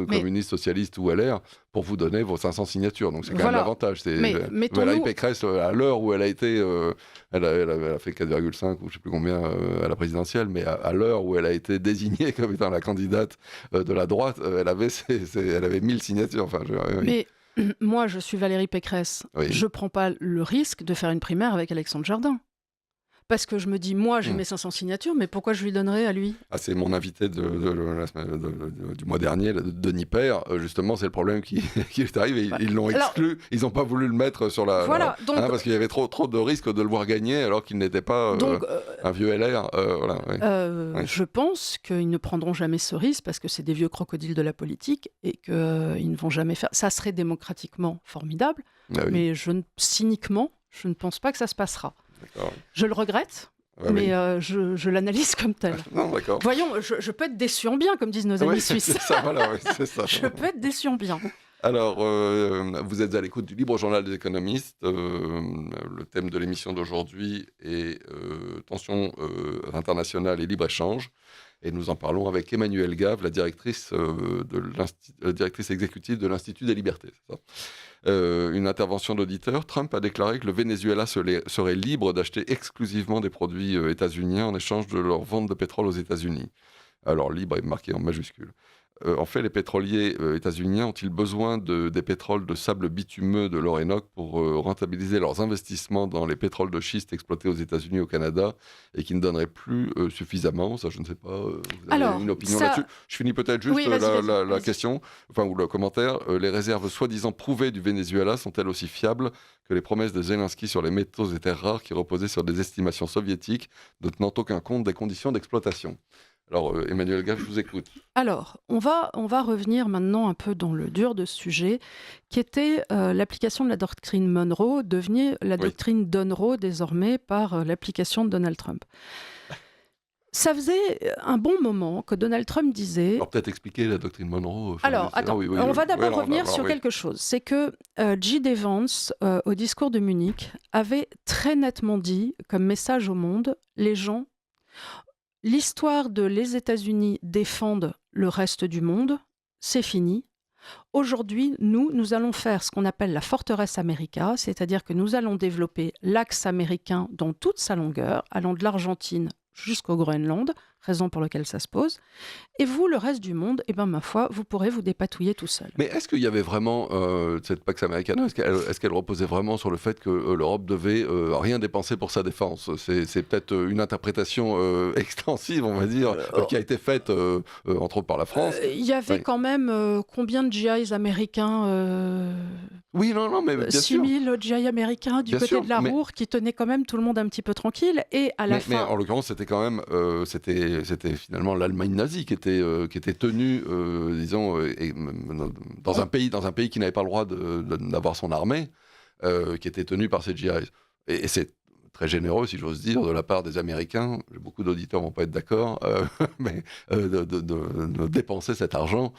communistes, socialistes ou LR pour vous donner vos 500 signatures. Donc c'est quand même l'avantage. Valérie Pécresse, à l'heure où elle a été, elle a fait 4,5 ou je ne sais plus combien à la présidentielle, mais à l'heure où elle a été désignée comme étant la candidate de la droite, elle avait 1000 signatures. Enfin, Mais moi, je suis Valérie Pécresse. Oui. Je ne prends pas le risque de faire une primaire avec Alexandre Jardin. Parce que je me dis, moi, j'ai mes 500 signatures, mais pourquoi je lui donnerais à lui? C'est mon invité du mois dernier, Denis Père. Justement, c'est le problème qui est arrivé. Ils l'ont exclu. Ils n'ont pas voulu le mettre sur la... Voilà, donc, parce qu'il y avait trop de risques de le voir gagner alors qu'il n'était pas un vieux LR. Voilà, oui. Je pense qu'ils ne prendront jamais ce risque parce que c'est des vieux crocodiles de la politique et qu'ils ne vont jamais faire... Ça serait démocratiquement formidable, mais cyniquement, je ne pense pas que ça se passera. D'accord. Je le regrette, mais je l'analyse comme tel. Non, d'accord. Voyons, je peux être déçu en bien, comme disent nos amis suisses. C'est ça, voilà, c'est ça. Je peux être déçu en bien. Alors, vous êtes à l'écoute du Libre Journal des économistes. Le thème de l'émission d'aujourd'hui est tensions internationales et libre-échange. Et nous en parlons avec Emmanuelle Gave, la directrice exécutive de l'Institut des libertés. C'est ça. Une intervention d'auditeur. Trump a déclaré que le Venezuela serait libre d'acheter exclusivement des produits états-uniens en échange de leur vente de pétrole aux États-Unis. Alors, libre est marqué en majuscule. En fait, les pétroliers états-uniens ont-ils besoin des pétroles de sable bitumeux de l'Orénoque pour rentabiliser leurs investissements dans les pétroles de schiste exploités aux États-Unis et au Canada et qui ne donneraient plus suffisamment? Ça, je ne sais pas. Vous avez une opinion là-dessus? Je finis peut-être juste la question, ou le commentaire. Les réserves soi-disant prouvées du Venezuela sont-elles aussi fiables que les promesses de Zelensky sur les métaux et terres rares qui reposaient sur des estimations soviétiques ne tenant aucun compte des conditions d'exploitation? Alors, Emmanuelle Gave, je vous écoute. Alors, on va revenir maintenant un peu dans le dur de ce sujet, qui était l'application de la doctrine Monroe, devenue la doctrine Donroe désormais par l'application de Donald Trump. Ça faisait un bon moment que Donald Trump disait... Alors peut-être expliquer la doctrine Monroe. Alors, attends, on va d'abord revenir sur quelque chose. C'est que J.D. Vance, au discours de Munich, avait très nettement dit, comme message au monde, les gens... L'histoire de les États-Unis défendent le reste du monde, c'est fini. Aujourd'hui, nous allons faire ce qu'on appelle la forteresse America, c'est-à-dire que nous allons développer l'axe américain dans toute sa longueur, allant de l'Argentine jusqu'au Groenland, raison pour laquelle ça se pose. Et vous, le reste du monde, ma foi, vous pourrez vous dépatouiller tout seul. Mais est-ce qu'il y avait vraiment cette Pax Americana, est-ce qu'elle reposait vraiment sur le fait que l'Europe devait rien dépenser pour sa défense? C'est peut-être une interprétation extensive, on va dire, qui a été faite entre autres par la France. Il y avait quand même combien de GIs américains Oui, non, mais bien 6000 GI américains du côté de la Ruhr qui tenaient quand même tout le monde un petit peu tranquille. Et à la fin... Mais en l'occurrence, c'était quand même... C'était finalement l'Allemagne nazie qui était tenue, disons, dans un pays qui n'avait pas le droit d'avoir son armée, qui était tenue par ces GIs. Et c'est très généreux, si j'ose dire, de la part des Américains, beaucoup d'auditeurs ne vont pas être d'accord, mais de dépenser cet argent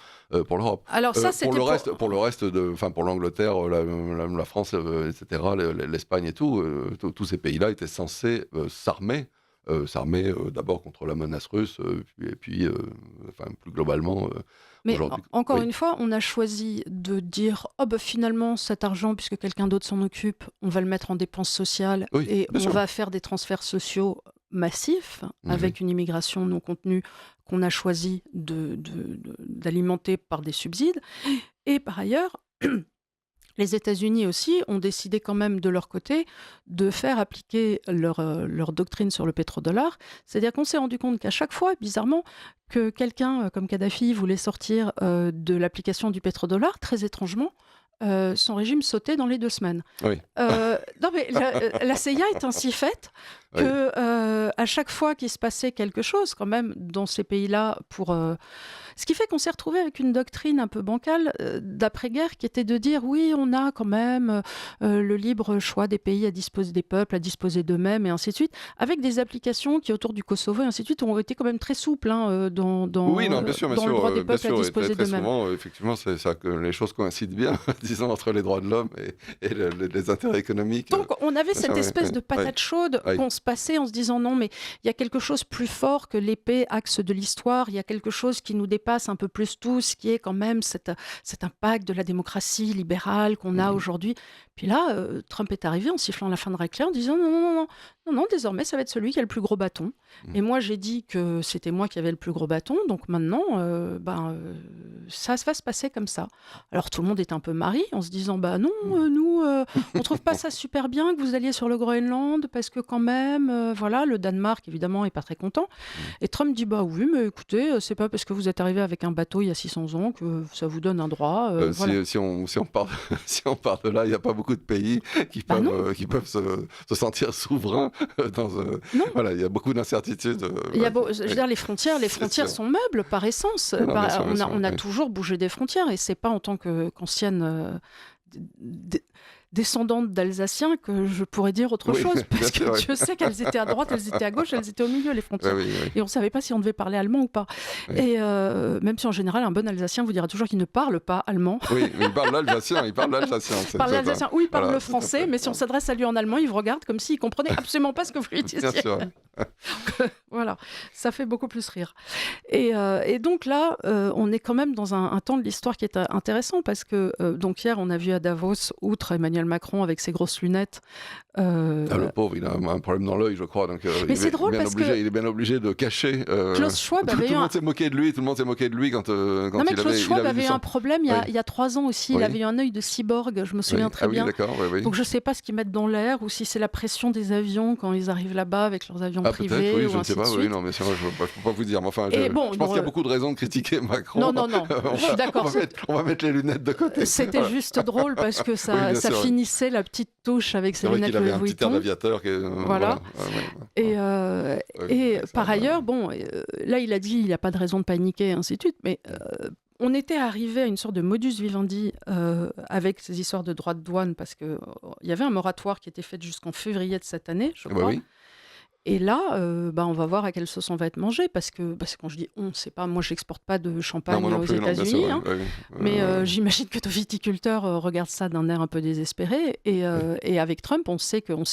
pour l'Europe. Alors ça, pour le reste, pour l'Angleterre, la France, etc., l'Espagne et tout, tous ces pays-là étaient censés s'armer d'abord contre la menace russe, et puis plus globalement. Mais encore une fois, on a choisi de dire finalement, cet argent, puisque quelqu'un d'autre s'en occupe, on va le mettre en dépenses sociales et on va faire des transferts sociaux massifs avec une immigration non contenue qu'on a choisi d'alimenter par des subsides. Et par ailleurs... Les États-Unis aussi ont décidé quand même de leur côté de faire appliquer leur doctrine sur le pétrodollar. C'est-à-dire qu'on s'est rendu compte qu'à chaque fois, bizarrement, que quelqu'un comme Kadhafi voulait sortir de l'application du pétrodollar, très étrangement, son régime sautait dans les 2 semaines. Oui. Non, mais la CIA est ainsi faite que à chaque fois qu'il se passait quelque chose, quand même, dans ces pays-là, ce qui fait qu'on s'est retrouvé avec une doctrine un peu bancale d'après-guerre qui était de dire oui, on a quand même le libre choix des pays à disposer des peuples, à disposer d'eux-mêmes, et ainsi de suite, avec des applications qui, autour du Kosovo, et ainsi de suite, ont été quand même très souples dans le droit des peuples à disposer d'eux-mêmes. Souvent, effectivement, c'est ça que les choses coïncident bien, disons, entre les droits de l'homme et les intérêts économiques. Donc, on avait cette espèce de patate chaude qu'on se passait en se disant non, mais il y a quelque chose plus fort que l'épée axe de l'histoire, il y a quelque chose qui nous dépasse un peu plus tous, qui est quand même cet impact de la démocratie libérale qu'on a aujourd'hui. Puis là, Trump est arrivé en sifflant la fin de raclée en disant non, désormais, ça va être celui qui a le plus gros bâton. Et moi, j'ai dit que c'était moi qui avais le plus gros bâton, donc maintenant, ça va se passer comme ça. Alors, tout le monde est un peu marri en se disant, nous, on trouve pas ça super bien que vous alliez sur le Groenland, parce que quand même, le Danemark, évidemment, est pas très content. Et Trump dit, oui, mais écoutez, c'est pas parce que vous êtes arrivé avec un bateau il y a 600 ans que ça vous donne un droit. Si on part de là, il n'y a pas beaucoup de pays qui peuvent se sentir souverains. Il y a beaucoup d'incertitudes. Je veux dire, les frontières sont meubles par essence. On a toujours bougé des frontières, et c'est pas en tant qu'ancienne descendante d'Alsaciens que je pourrais dire autre chose, parce que Dieu sait qu'elles étaient à droite, elles étaient à gauche, elles étaient au milieu, les frontières. Et on ne savait pas si on devait parler allemand ou pas. Et même si en général, un bon Alsacien vous dira toujours qu'il ne parle pas allemand. Oui, mais il parle l'alsacien. Il parle le français, mais si on s'adresse à lui en allemand, il vous regarde comme s'il ne comprenait absolument pas ce que vous lui disiez. Bien sûr. Voilà, ça fait beaucoup plus rire. Et donc là, on est quand même dans un temps de l'histoire qui est intéressant, parce que donc hier, on a vu à Davos, outre Emmanuel Macron avec ses grosses lunettes. Le pauvre, il a un problème dans l'œil, je crois. Donc, mais c'est drôle parce que... Il est bien obligé de cacher. Klaus Schwab avait tout le monde s'est moqué de lui. Tout le monde s'est moqué de lui quand Klaus Schwab avait eu un problème il y a 3 ans aussi. Il avait eu un œil de cyborg, je me souviens très bien. Donc je ne sais pas ce qu'ils mettent dans l'air, ou si c'est la pression des avions quand ils arrivent là-bas avec leurs avions privés. Oui, je ne sais pas. Oui, non, mais je ne peux pas vous dire. Mais enfin, je pense qu'il y a beaucoup de raisons de critiquer Macron. Non, je suis d'accord. On va mettre les lunettes de côté. C'était juste drôle parce que ça finissait la petite touche avec ses lunettes Louis Vuitton. Un petit air d'aviateur. Voilà. Et par ailleurs, là, il a dit il n'y a pas de raison de paniquer, et ainsi de suite, mais on était arrivé à une sorte de modus vivendi avec ces histoires de droits de douane, parce qu'il y avait un moratoire qui était fait jusqu'en février de cette année, je crois. Oui. Et là, on va voir à quelle sauce on va être mangé, parce que quand je dis on, c'est pas moi, j'exporte pas de champagne aux États-Unis, mais j'imagine que nos viticulteurs regardent ça d'un air un peu désespéré. Et avec Trump, on sait comment,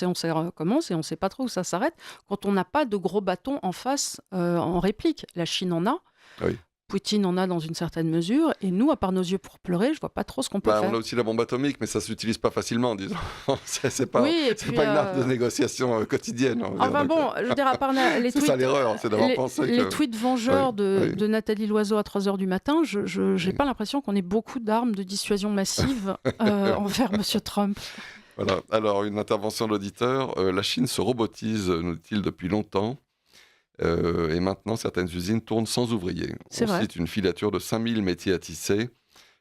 et on sait pas trop où ça s'arrête quand on n'a pas de gros bâtons en face en réplique. La Chine en a. Oui. Poutine en a dans une certaine mesure. Et nous, à part nos yeux pour pleurer, je ne vois pas trop ce qu'on peut faire. On a aussi la bombe atomique, mais ça ne s'utilise pas facilement, disons. c'est pas une arme de négociation quotidienne. Enfin bon, je veux dire, à part les tweets... C'est ça l'erreur, c'est d'avoir pensé que... Les tweets vengeurs de Nathalie Loiseau à 3h du matin, je n'ai pas l'impression qu'on ait beaucoup d'armes de dissuasion massive envers M. Trump. Voilà. Alors, une intervention d'auditeur. La Chine se robotise, nous dit-il, depuis longtemps. Et maintenant, certaines usines tournent sans ouvriers. C'est vrai. Cite une filature de 5000 métiers à tisser,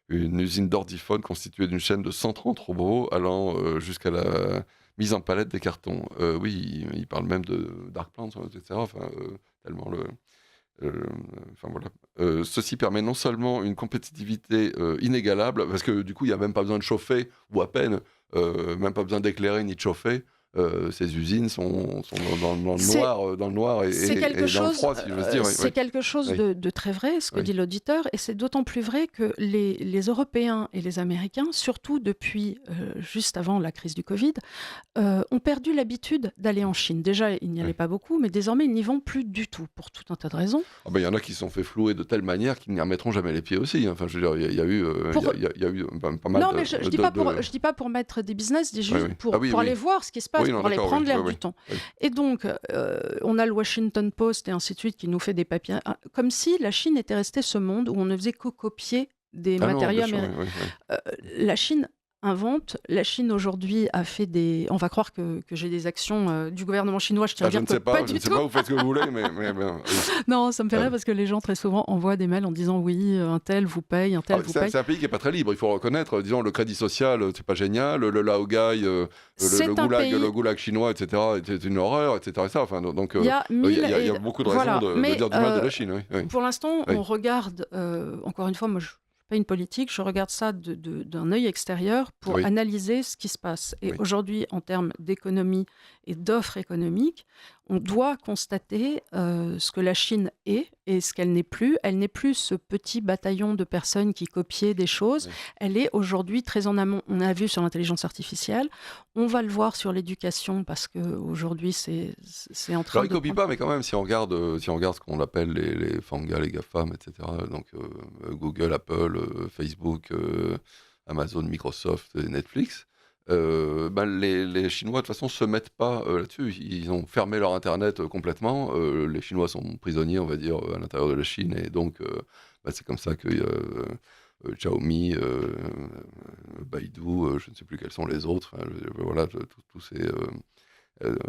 une usine d'ordiphone constituée d'une chaîne de 130 robots allant jusqu'à la mise en palette des cartons. Oui, il parle même de Dark Plants, etc. Enfin, tellement voilà. Ceci permet non seulement une compétitivité inégalable, parce que du coup, il n'y a même pas besoin de chauffer, ou à peine, même pas besoin d'éclairer ni de chauffer. Ces usines sont dans le noir et dans le froid, si je veux dire. C'est quelque chose de très vrai, ce que dit l'auditeur, et c'est d'autant plus vrai que les Européens et les Américains, surtout depuis juste avant la crise du Covid, ont perdu l'habitude d'aller en Chine. Déjà, ils n'y allaient pas beaucoup, mais désormais, ils n'y vont plus du tout, pour tout un tas de raisons. Il y en a qui se sont fait flouer de telle manière qu'ils n'y remettront jamais les pieds aussi. Enfin, je veux dire, il y a eu pas mal de... Non, mais je ne dis pas pour mettre des business, je dis juste pour aller voir ce qui se passe, pour aller prendre l'air du temps. Oui. Et donc, on a le Washington Post et ainsi de suite qui nous fait des papiers, comme si la Chine était restée ce monde où on ne faisait que copier des matériaux américains. La Chine invente. La Chine aujourd'hui a fait des... On va croire que j'ai des actions du gouvernement chinois. Je tiens à dire que pas du tout. Je ne sais pas, vous faites ce que vous voulez, mais... Non, ça me fait rire parce que les gens très souvent envoient des mails en disant oui, un tel vous paye, un tel vous paye. C'est un pays qui n'est pas très libre, il faut le reconnaître. Disons, le crédit social, c'est pas génial. Le laogai, le goulag chinois, etc., c'est une horreur, etc. Enfin, donc, il y a beaucoup de raisons de dire du mal de la Chine. Oui. Pour l'instant, on regarde, encore une fois, moi je pas une politique, je regarde ça d'un œil extérieur pour analyser ce qui se passe. Et aujourd'hui, en termes d'économie et d'offres économiques, on doit constater ce que la Chine est et ce qu'elle n'est plus. Elle n'est plus ce petit bataillon de personnes qui copiaient des choses. Elle est aujourd'hui très en amont. On a vu sur l'intelligence artificielle. On va le voir sur l'éducation parce qu'aujourd'hui, c'est en train Alors, ils ne copient pas, mais quand même, si on regarde ce qu'on appelle les FANGA, les GAFAM, etc., donc Google, Apple, Facebook, Amazon, Microsoft et Netflix, les Chinois de toute façon se mettent pas là-dessus. Ils ont fermé leur internet complètement. Les Chinois sont prisonniers, on va dire, à l'intérieur de la Chine, et donc c'est comme ça que Xiaomi, Baidu, je ne sais plus quels sont les autres. Voilà, tous ces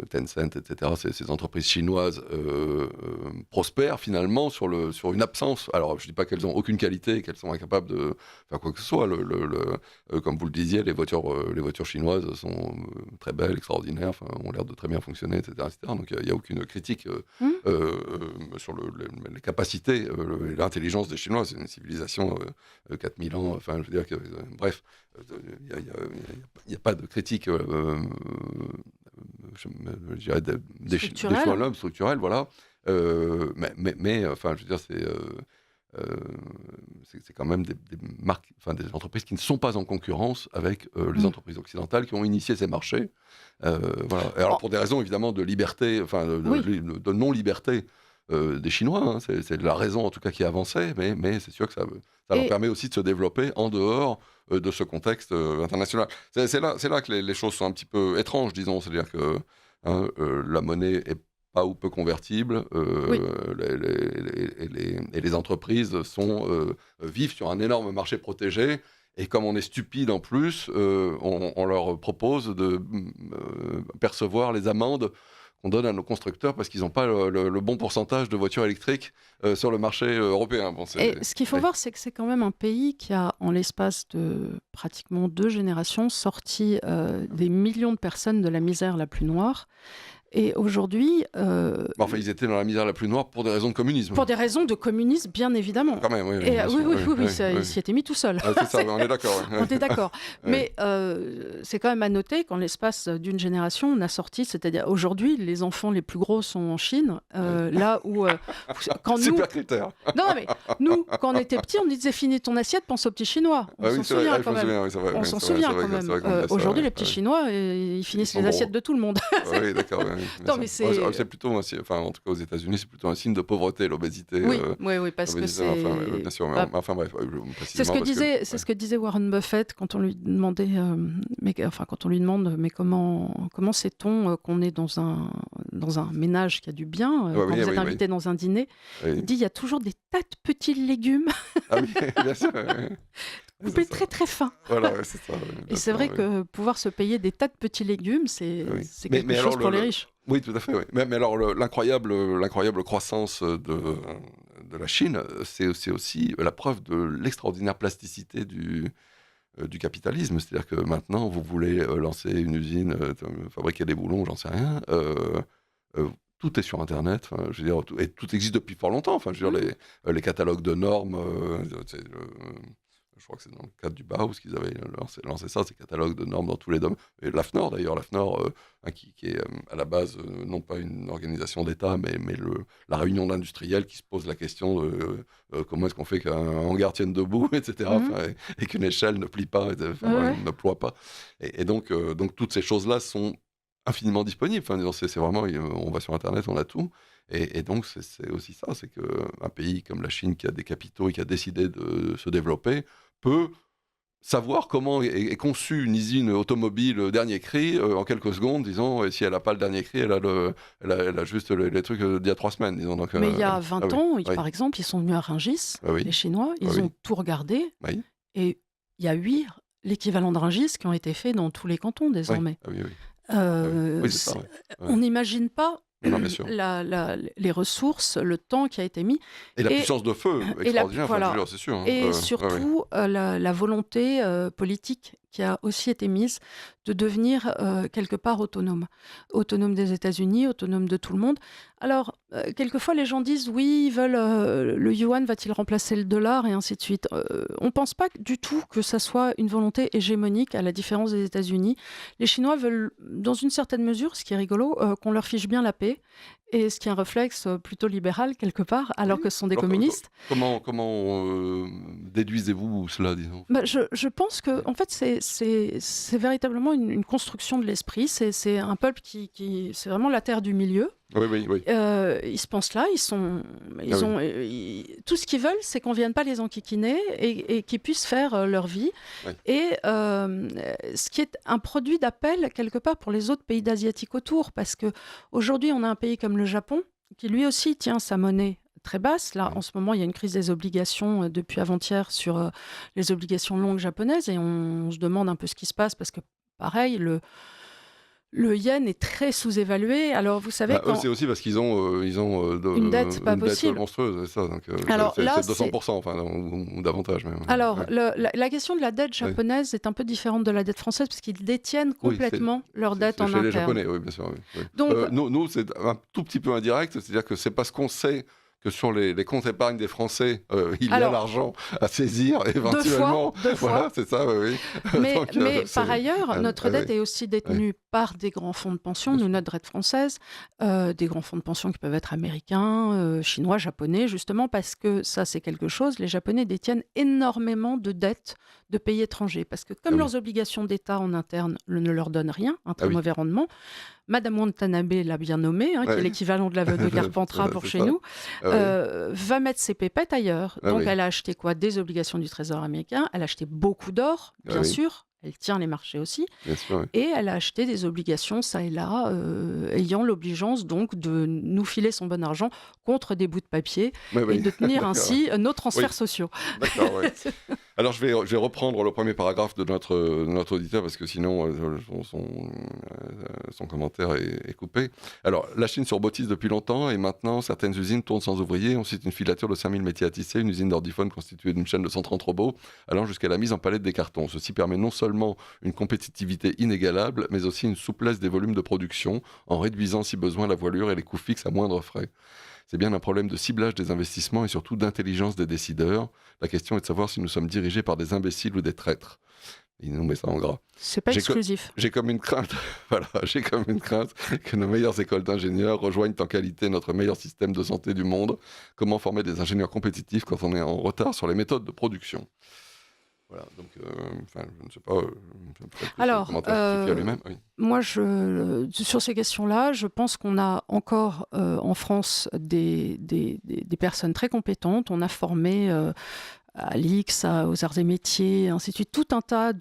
Tencent, etc. Ces entreprises chinoises prospèrent finalement sur une absence. Alors, je ne dis pas qu'elles n'ont aucune qualité, qu'elles sont incapables de faire quoi que ce soit. Comme vous le disiez, les voitures chinoises sont très belles, extraordinaires, ont l'air de très bien fonctionner, etc. Donc, il n'y a aucune critique sur les capacités, l'intelligence des Chinois. C'est une civilisation 4000 ans. Enfin, je veux dire que, bref, il n'y a pas de critique. Je dirais des choix de l'homme structurels, voilà. Mais enfin, je veux dire, c'est quand même des marques, des entreprises qui ne sont pas en concurrence avec les entreprises occidentales qui ont initié ces marchés. Voilà. Et alors, pour des raisons évidemment de liberté, de non-liberté des Chinois, hein, c'est la raison en tout cas qui avançait, mais c'est sûr que ça leur permet aussi de se développer en dehors de ce contexte international. C'est là que les choses sont un petit peu étranges, disons. C'est-à-dire que la monnaie est pas ou peu convertible, et les entreprises vivent sur un énorme marché protégé. Et comme on est stupide en plus, on leur propose de percevoir les amendes qu'on donne à nos constructeurs parce qu'ils n'ont pas le bon pourcentage de voitures électriques sur le marché européen. Bon, et ce qu'il faut voir, c'est que c'est quand même un pays qui a, en l'espace de pratiquement 2 générations, sorti des millions de personnes de la misère la plus noire. Et aujourd'hui... Enfin, ils étaient dans la misère la plus noire pour des raisons de communisme. Pour des raisons de communisme, bien évidemment. Quand même, oui. Il s'y était mis tout seul. C'est ça, on est d'accord. On est d'accord. Mais c'est quand même à noter qu'en l'espace d'une génération, on a sorti, c'est-à-dire aujourd'hui, les enfants les plus gros sont en Chine, là où... Super critère. Non, mais nous, quand on était petits, on disait « Finis ton assiette, pense aux petits Chinois ». On s'en souvient quand même. On s'en souvient quand même. Aujourd'hui, les petits Chinois, ils finissent les assiettes de tout le monde. Oui, d'accord. Non, mais c'est... Ouais, c'est plutôt, enfin, en tout cas aux États-Unis, c'est plutôt un signe de pauvreté, l'obésité. Oui, parce que c'est... bien sûr, mais enfin bref, c'est ce que disait Warren Buffett quand on lui demandait, quand on lui demande, mais comment sait-on qu'on est dans un ménage qui a du bien quand vous êtes invité dans un dîner, il dit il y a toujours des tas de petits légumes. Ah oui, bien sûr. Coupé très très fin. Voilà, c'est ça. Et c'est vrai que pouvoir se payer des tas de petits légumes, c'est quelque chose pour les riches. Oui, tout à fait. Oui. Mais alors, l'incroyable croissance de la Chine, c'est aussi la preuve de l'extraordinaire plasticité du capitalisme. C'est-à-dire que maintenant, vous voulez lancer une usine, fabriquer des boulons, j'en sais rien. Tout est sur Internet. Je veux dire, et tout existe depuis fort longtemps. Enfin, je veux dire, les catalogues de normes. Je crois que c'est dans le cadre du Bauhaus qu'ils avaient lancé ça, ces catalogues de normes dans tous les domaines. Et l'AFNOR, d'ailleurs, qui est à la base non pas une organisation d'État, mais la réunion d'industriels qui se pose la question de comment est-ce qu'on fait qu'un hangar tienne debout, etc. Et qu'une échelle ne plie pas, ne ploie pas. Et donc toutes ces choses-là sont infiniment disponibles. Enfin, c'est vraiment, on va sur Internet, on a tout. Et donc, c'est aussi ça, c'est qu'un pays comme la Chine, qui a des capitaux et qui a décidé de se développer, peut savoir comment est conçue une usine automobile dernier cri en quelques secondes, disons, et si elle n'a pas le dernier cri, elle a juste les trucs d'il y a 3 semaines, disons. Donc, mais il y a 20 ans, par exemple, ils sont venus à Rungis, les Chinois, ils ont tout regardé, et il y a 8 l'équivalent de Rungis qui ont été faits dans tous les cantons désormais. C'est ça, on n'imagine pas non, bien sûr. les ressources, le temps qui a été mis. Et la puissance de feu extraordinaire, c'est sûr. Et surtout, la volonté politique qui a aussi été mise de devenir quelque part autonome. Autonome des États-Unis, autonome de tout le monde. Alors, quelquefois, les gens disent, oui, ils veulent, le yuan va-t-il remplacer le dollar, et ainsi de suite. On ne pense pas du tout que ça soit une volonté hégémonique, à la différence des États-Unis. Les Chinois veulent, dans une certaine mesure, ce qui est rigolo, qu'on leur fiche bien la paix, et ce qui est un réflexe plutôt libéral, quelque part, alors que ce sont des communistes. Comment déduisez-vous cela, disons ? Je pense que, en fait, c'est véritablement une construction de l'esprit. C'est un peuple qui c'est vraiment la terre du milieu. Oui. Ils se pensent là, tout ce qu'ils veulent, c'est qu'on ne vienne pas les enquiquiner et qu'ils puissent faire leur vie. Oui. Et ce qui est un produit d'appel, quelque part, pour les autres pays asiatiques autour, parce qu'aujourd'hui, on a un pays comme le Japon, qui lui aussi tient sa monnaie très basse. Là, en ce moment, il y a une crise des obligations depuis avant-hier sur les obligations longues japonaises, et on se demande un peu ce qui se passe, parce que, pareil, le yen est très sous-évalué. Alors, vous savez, c'est aussi parce qu'ils ont une dette pas possible, dette monstrueuse. Ça, donc, alors, c'est là, 200%, enfin, ou davantage même. Alors, la question de la dette japonaise est un peu différente de la dette française, parce qu'ils détiennent complètement leur dette en interne. Chez les Japonais, oui, bien sûr. Oui. Donc, nous, c'est un tout petit peu indirect, c'est-à-dire que c'est parce qu'on sait que sur les comptes épargne des Français, il y a l'argent à saisir éventuellement. Deux fois. Voilà, c'est ça, oui. Mais par ailleurs, notre dette est aussi détenue par des grands fonds de pension, notre dette française, des grands fonds de pension qui peuvent être américains, chinois, japonais, justement parce que ça, c'est quelque chose. Les Japonais détiennent énormément de dettes de pays étrangers, parce que comme leurs obligations d'État en interne ne leur donnent rien, un très mauvais rendement, Madame Watanabe l'a bien nommé, qui est l'équivalent de la veuve de Carpentras pour chez nous, va mettre ses pépettes ailleurs. Donc elle a acheté quoi ? Des obligations du Trésor américain, elle a acheté beaucoup d'or, bien sûr, elle tient les marchés aussi, et elle a acheté des obligations ça et là, ayant l'obligeance donc de nous filer son bon argent contre des bouts de papier et de tenir ainsi nos transferts sociaux. D'accord, oui. Alors je vais reprendre le premier paragraphe de notre auditeur, parce que sinon son commentaire est coupé. Alors, la Chine surbotise depuis longtemps, et maintenant certaines usines tournent sans ouvriers. On cite une filature de 5000 métiers à tisser, une usine d'ordiphone constituée d'une chaîne de 130 robots, allant jusqu'à la mise en palette des cartons. Ceci permet non seulement une compétitivité inégalable, mais aussi une souplesse des volumes de production, en réduisant si besoin la voilure et les coûts fixes à moindre frais. C'est bien un problème de ciblage des investissements et surtout d'intelligence des décideurs. La question est de savoir si nous sommes dirigés par des imbéciles ou des traîtres. Il nous met ça en gras. C'est pas exclusif. J'ai comme une crainte que nos meilleures écoles d'ingénieurs rejoignent en qualité notre meilleur système de santé du monde. Comment former des ingénieurs compétitifs quand on est en retard sur les méthodes de production ? Voilà, donc, je ne sais pas. Alors, commentaire justifie à lui-même. Oui. moi, sur ces questions-là, je pense qu'on a encore en France des personnes très compétentes. On a formé à l'IX, aux arts et métiers, ainsi de suite, tout un tas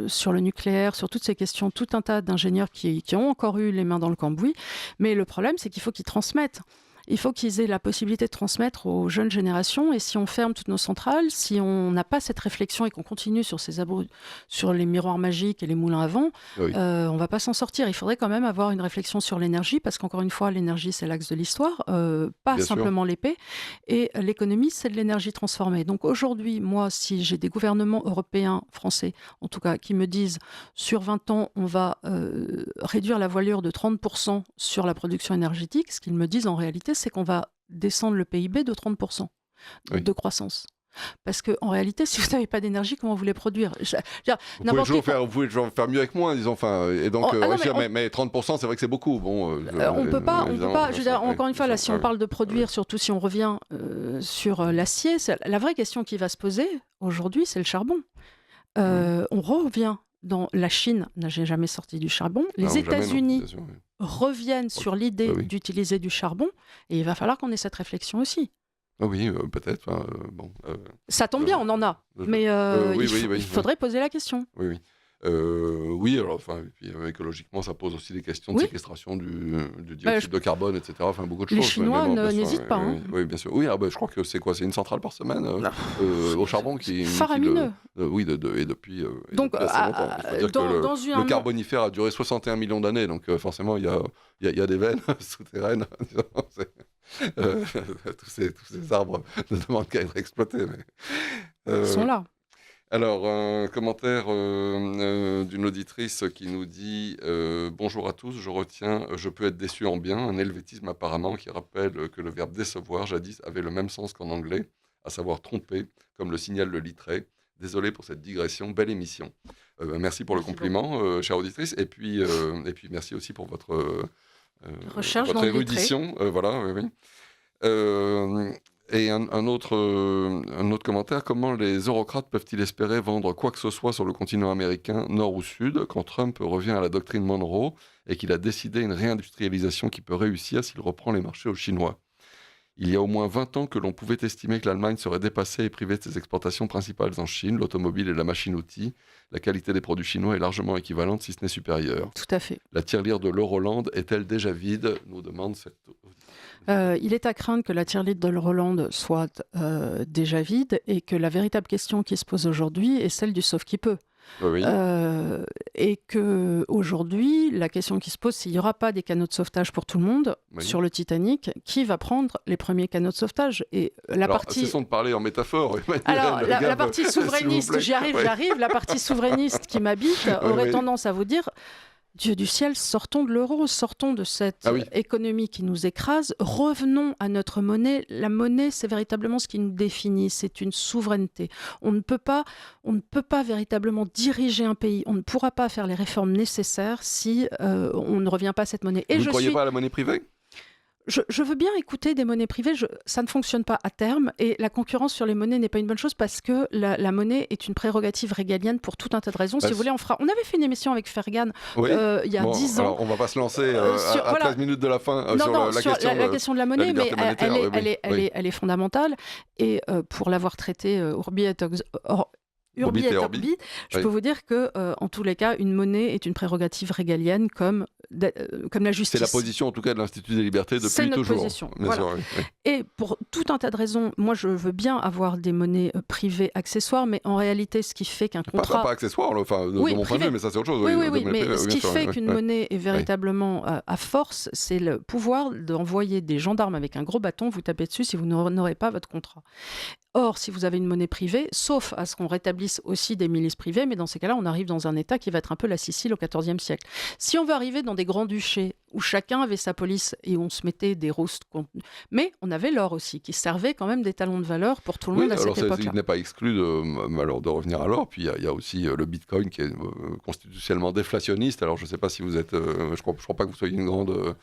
sur le nucléaire, sur toutes ces questions, tout un tas d'ingénieurs qui ont encore eu les mains dans le cambouis. Mais le problème, c'est qu'il faut qu'ils transmettent. Il faut qu'ils aient la possibilité de transmettre aux jeunes générations. Et si on ferme toutes nos centrales, si on n'a pas cette réflexion et qu'on continue sur les miroirs magiques et les moulins à vent, Oui. on ne va pas s'en sortir. Il faudrait quand même avoir une réflexion sur l'énergie, parce qu'encore une fois, l'énergie, c'est l'axe de l'histoire, pas Bien simplement l'épée. Et l'économie, c'est de l'énergie transformée. Donc aujourd'hui, moi, si j'ai des gouvernements européens, français, en tout cas, qui me disent sur 20 ans, on va réduire la voilure de 30% sur la production énergétique, ce qu'ils me disent en réalité, c'est qu'on va descendre le PIB de 30% de croissance. Parce qu'en réalité, si vous n'avez pas d'énergie, comment vous les produire? Vous pouvez toujours faire mieux avec moins, disons. Et donc, mais 30%, c'est vrai que c'est beaucoup. Bon, on peut pas. Je veux dire, encore une fois, là, si on parle de produire, surtout si on revient sur l'acier, la vraie question qui va se poser aujourd'hui, c'est le charbon. On revient dans la Chine, n'a jamais sorti du charbon. Les États-Unis reviennent sur l'idée d'utiliser du charbon, et il va falloir qu'on ait cette réflexion aussi. Oui, peut-être. Ça tombe bien, on en a, mais il faudrait poser la question. Oui, alors, puis, écologiquement, ça pose aussi des questions de séquestration du dioxyde de carbone, etc. Beaucoup de choses. Les Chinois n'hésitent pas. Oui, bien sûr. Oui, je crois que c'est quoi? C'est une centrale par semaine au charbon qui... Faramineux. Oui, et depuis donc, assez longtemps. Le Carbonifère a duré 61 millions d'années, donc forcément, il y a des veines souterraines. Tous ces arbres ne demandent qu'à être exploités. Ils sont là. Alors, un commentaire d'une auditrice qui nous dit « Bonjour à tous, je peux être déçu en bien, un helvétisme apparemment qui rappelle que le verbe décevoir jadis avait le même sens qu'en anglais, à savoir tromper, comme le signale le littré. Désolé pour cette digression, belle émission. » Merci pour le compliment, chère auditrice, et puis merci aussi pour votre recherche votre érudition. Et un autre commentaire, comment les eurocrates peuvent-ils espérer vendre quoi que ce soit sur le continent américain, nord ou sud, quand Trump revient à la doctrine Monroe et qu'il a décidé une réindustrialisation qui peut réussir s'il reprend les marchés aux Chinois? Il y a au moins 20 ans que l'on pouvait estimer que l'Allemagne serait dépassée et privée de ses exportations principales en Chine, l'automobile et la machine-outil. La qualité des produits chinois est largement équivalente, si ce n'est supérieure. Tout à fait. La tirelire de l'Euroland est-elle déjà vide, nous demande cette... Il est à craindre que la tirelire de l'Euroland soit déjà vide et que la véritable question qui se pose aujourd'hui est celle du sauve qui peut. Et qu'aujourd'hui, la question qui se pose, s'il n'y aura pas des canaux de sauvetage pour tout le monde sur le Titanic, qui va prendre les premiers canaux de sauvetage? Et cessons de parler en métaphore. Alors, la partie souverainiste, j'y arrive, la partie souverainiste qui m'habite aurait tendance à vous dire... Dieu du ciel, sortons de l'euro, sortons de cette économie qui nous écrase, revenons à notre monnaie. La monnaie, c'est véritablement ce qui nous définit, c'est une souveraineté. On ne peut pas véritablement diriger un pays, on ne pourra pas faire les réformes nécessaires si on ne revient pas à cette monnaie. Et vous ne croyez pas à la monnaie privée ? Je veux bien écouter des monnaies privées, ça ne fonctionne pas à terme, et la concurrence sur les monnaies n'est pas une bonne chose parce que la monnaie est une prérogative régalienne pour tout un tas de raisons. Si vous voulez, on avait fait une émission avec Fergan il y a 10 ans. Alors on ne va pas se lancer à 13 minutes de la fin sur la question de la monnaie, mais elle est fondamentale. Et pour l'avoir traitée Urbi et Orbi, je peux vous dire que, en tous les cas, une monnaie est une prérogative régalienne comme la justice. C'est la position, en tout cas, de l'Institut des libertés depuis toujours. C'est notre position. Voilà. Sûr, Et pour tout un tas de raisons, moi, je veux bien avoir des monnaies privées accessoires, mais en réalité, ce qui fait qu'un contrat... Pas accessoire, de mon point de vue, mais ça, c'est autre chose. Oui, mais ce qui fait qu'une monnaie est véritablement à force, c'est le pouvoir d'envoyer des gendarmes avec un gros bâton vous taper dessus si vous n'aurez pas votre contrat. Or, si vous avez une monnaie privée, sauf à ce qu'on rétablisse aussi des milices privées, mais dans ces cas-là, on arrive dans un État qui va être un peu la Sicile au XIVe siècle. Si on veut arriver dans des grands-duchés où chacun avait sa police et où on se mettait des roustes, mais on avait l'or aussi, qui servait quand même des talons de valeur pour tout le monde à cette époque-là. Il n'est pas exclu de revenir à l'or. Puis il y a aussi le Bitcoin qui est constitutionnellement déflationniste. Alors je ne sais pas si vous êtes... je crois pas que vous soyez une grande...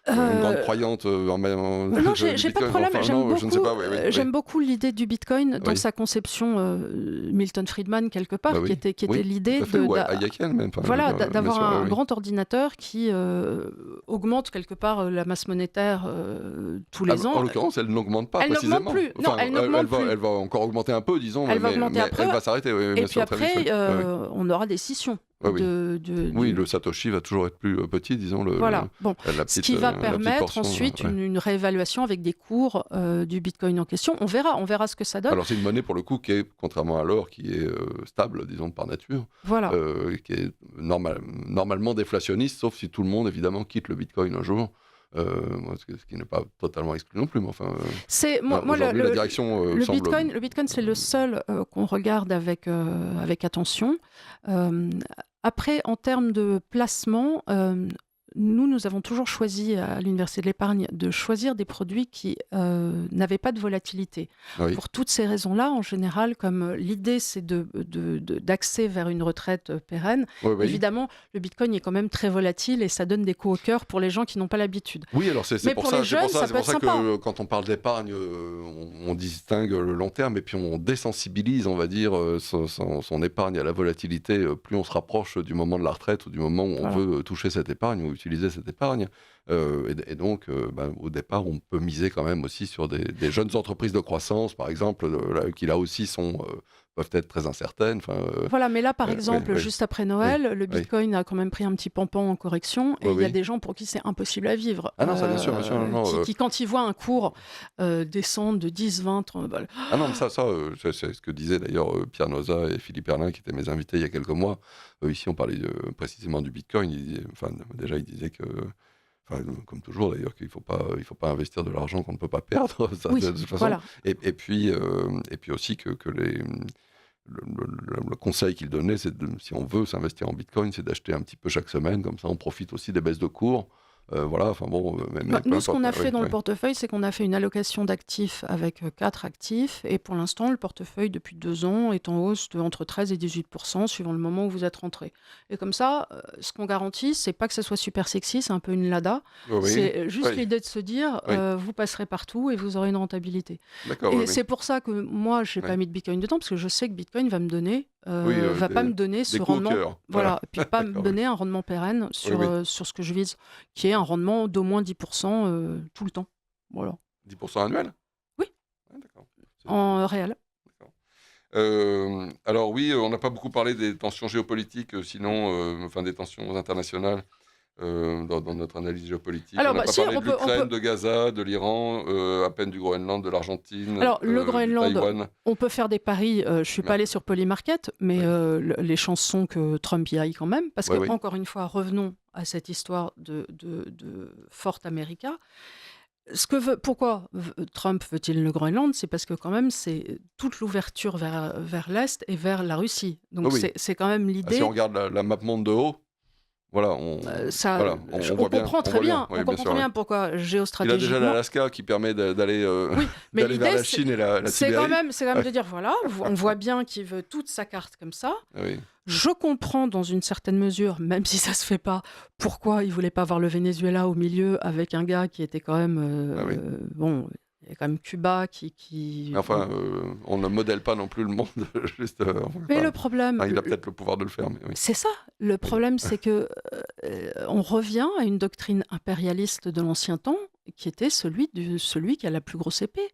une grande croyante Non, j'ai pas de problème. J'aime beaucoup l'idée du Bitcoin dans sa conception Milton Friedman quelque part, qui était l'idée Hayekian même. D'avoir un grand ordinateur qui augmente quelque part la masse monétaire tous les ans. En l'occurrence, elle n'augmente pas précisément. Elle n'augmente plus. Elle va encore augmenter un peu, disons, mais elle va s'arrêter. Et puis après, on aura des scissions. Le Satoshi va toujours être plus petit, disons. Ce qui va permettre ensuite une réévaluation avec des cours du Bitcoin en question. On verra ce que ça donne. Alors c'est une monnaie pour le coup qui est, contrairement à l'or, qui est stable, disons, par nature, qui est normalement déflationniste, sauf si tout le monde, évidemment, quitte le Bitcoin un jour. Ce qui n'est pas totalement exclu non plus, mais enfin. La direction semble... Le Bitcoin, c'est le seul qu'on regarde avec attention. Après, en termes de placement, nous avons toujours choisi à l'Université de l'Épargne de choisir des produits qui n'avaient pas de volatilité. Pour toutes ces raisons-là, en général, comme l'idée c'est d'axer vers une retraite pérenne, évidemment, le Bitcoin est quand même très volatile et ça donne des coups au cœur pour les gens qui n'ont pas l'habitude. Oui, alors c'est pour ça que quand on parle d'épargne, on distingue le long terme et puis on désensibilise, on va dire, son épargne à la volatilité. Plus on se rapproche du moment de la retraite ou du moment où on veut toucher cette épargne ou utiliser cette épargne. Et donc, au départ, on peut miser quand même aussi sur des jeunes entreprises de croissance, par exemple, qui là aussi peuvent être très incertaines. Mais là, par exemple, juste après Noël, le Bitcoin a quand même pris un petit pampan en correction, et il y a des gens pour qui c'est impossible à vivre. Ah non, ça, bien sûr. Qui, quand ils voient un cours descendre de 10, 20, 30 balles... Ah non, mais ça c'est ce que disaient d'ailleurs Pierre Noza et Philippe Erlin, qui étaient mes invités il y a quelques mois. Ici, on parlait précisément du Bitcoin. Ils disaient que... comme toujours d'ailleurs, qu'il ne faut pas investir de l'argent qu'on ne peut pas perdre. Ça, de toute façon. Voilà. Et puis aussi que le conseil qu'il donnait, c'est si on veut s'investir en Bitcoin, c'est d'acheter un petit peu chaque semaine, comme ça on profite aussi des baisses de cours. Nous, ce qu'on a fait dans le portefeuille, c'est qu'on a fait une allocation d'actifs avec 4 actifs. Et pour l'instant, le portefeuille, depuis 2 ans, est en hausse entre 13 et 18%, suivant le moment où vous êtes rentré. Et comme ça, ce qu'on garantit, c'est pas que ça soit super sexy, c'est un peu une lada. C'est juste l'idée de se dire, vous passerez partout et vous aurez une rentabilité. Et c'est pour ça que moi, je n'ai pas mis de Bitcoin dedans, parce que je sais que Bitcoin va me donner... pas me donner ce rendement, et puis pas me donner un rendement pérenne sur ce que je vise, qui est un rendement d'au moins 10% tout le temps. Voilà. 10% annuel ? Oui. En réel. Alors oui, on n'a pas beaucoup parlé des tensions géopolitiques, des tensions internationales. Dans notre analyse géopolitique. On n'a pas parlé de l'Ukraine, de Gaza, de l'Iran, à peine du Groenland, de l'Argentine. Alors, le Groenland, Taïwan. On peut faire des paris. Je ne suis pas allée sur Polymarket, mais les chances sont que Trump y aille quand même. Parce que, encore une fois, revenons à cette histoire de Fort America. Pourquoi Trump veut-il le Groenland ? C'est parce que quand même, c'est toute l'ouverture vers l'Est et vers la Russie. Donc, c'est quand même l'idée... Si on regarde la map monde de haut, on comprend très bien pourquoi géostratégiquement... Il a déjà l'Alaska qui permet d'aller vers la Chine et la Sibérie. C'est quand même de dire, on voit bien qu'il veut toute sa carte comme ça. Je comprends dans une certaine mesure, même si ça se fait pas, pourquoi il voulait pas avoir le Venezuela au milieu avec un gars qui était quand même... Il y a quand même Cuba qui... on ne modèle pas non plus le monde. Le problème... il a peut-être le pouvoir de le faire. Mais oui. C'est ça. Le problème, c'est que on revient à une doctrine impérialiste de l'ancien temps, qui était celui qui a la plus grosse épée.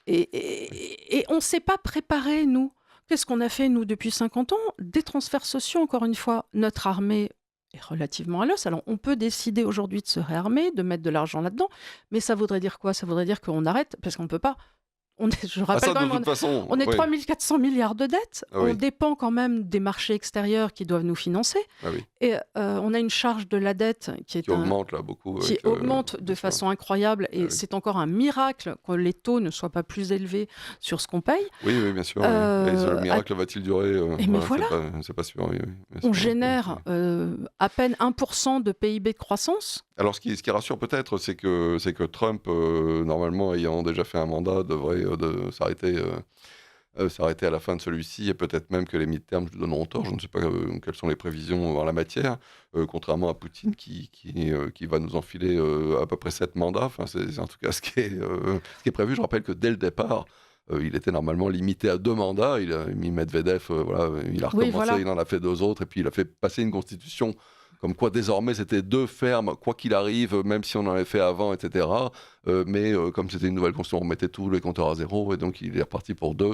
Et on ne s'est pas préparé, nous. Qu'est-ce qu'on a fait, nous, depuis 50 ans ? Des transferts sociaux, encore une fois. Notre armée est relativement à l'os. Alors, on peut décider aujourd'hui de se réarmer, de mettre de l'argent là-dedans, mais ça voudrait dire quoi ? Ça voudrait dire qu'on arrête, parce qu'on ne peut pas. Je rappelle on est 3 400 milliards de dettes. On dépend quand même des marchés extérieurs qui doivent nous financer. Et on a une charge de la dette qui augmente là beaucoup. Qui augmente de façon incroyable. Et c'est encore un miracle que les taux ne soient pas plus élevés sur ce qu'on paye. Oui, bien sûr. Et le miracle va-t-il durer ? C'est pas sûr. On génère à peine 1% de PIB de croissance. Alors, ce qui rassure peut-être, c'est que Trump, normalement, ayant déjà fait un mandat, devrait s'arrêter s'arrêter à la fin de celui-ci, et peut-être même que les mi-termes lui donneront tort. Je ne sais pas quelles sont les prévisions en la matière, contrairement à Poutine qui va nous enfiler à peu près 7 mandats. Enfin, c'est en tout cas ce qui est prévu. Je rappelle que dès le départ, il était normalement limité à 2 mandats. Il a mis Medvedev, il a recommencé, il en a fait 2 autres, et puis il a fait passer une constitution comme quoi désormais c'était 2 fermes, quoi qu'il arrive, même si on en avait fait avant, etc. Mais comme c'était une nouvelle constitution, on mettait tous les compteurs à zéro, et donc il est reparti pour 2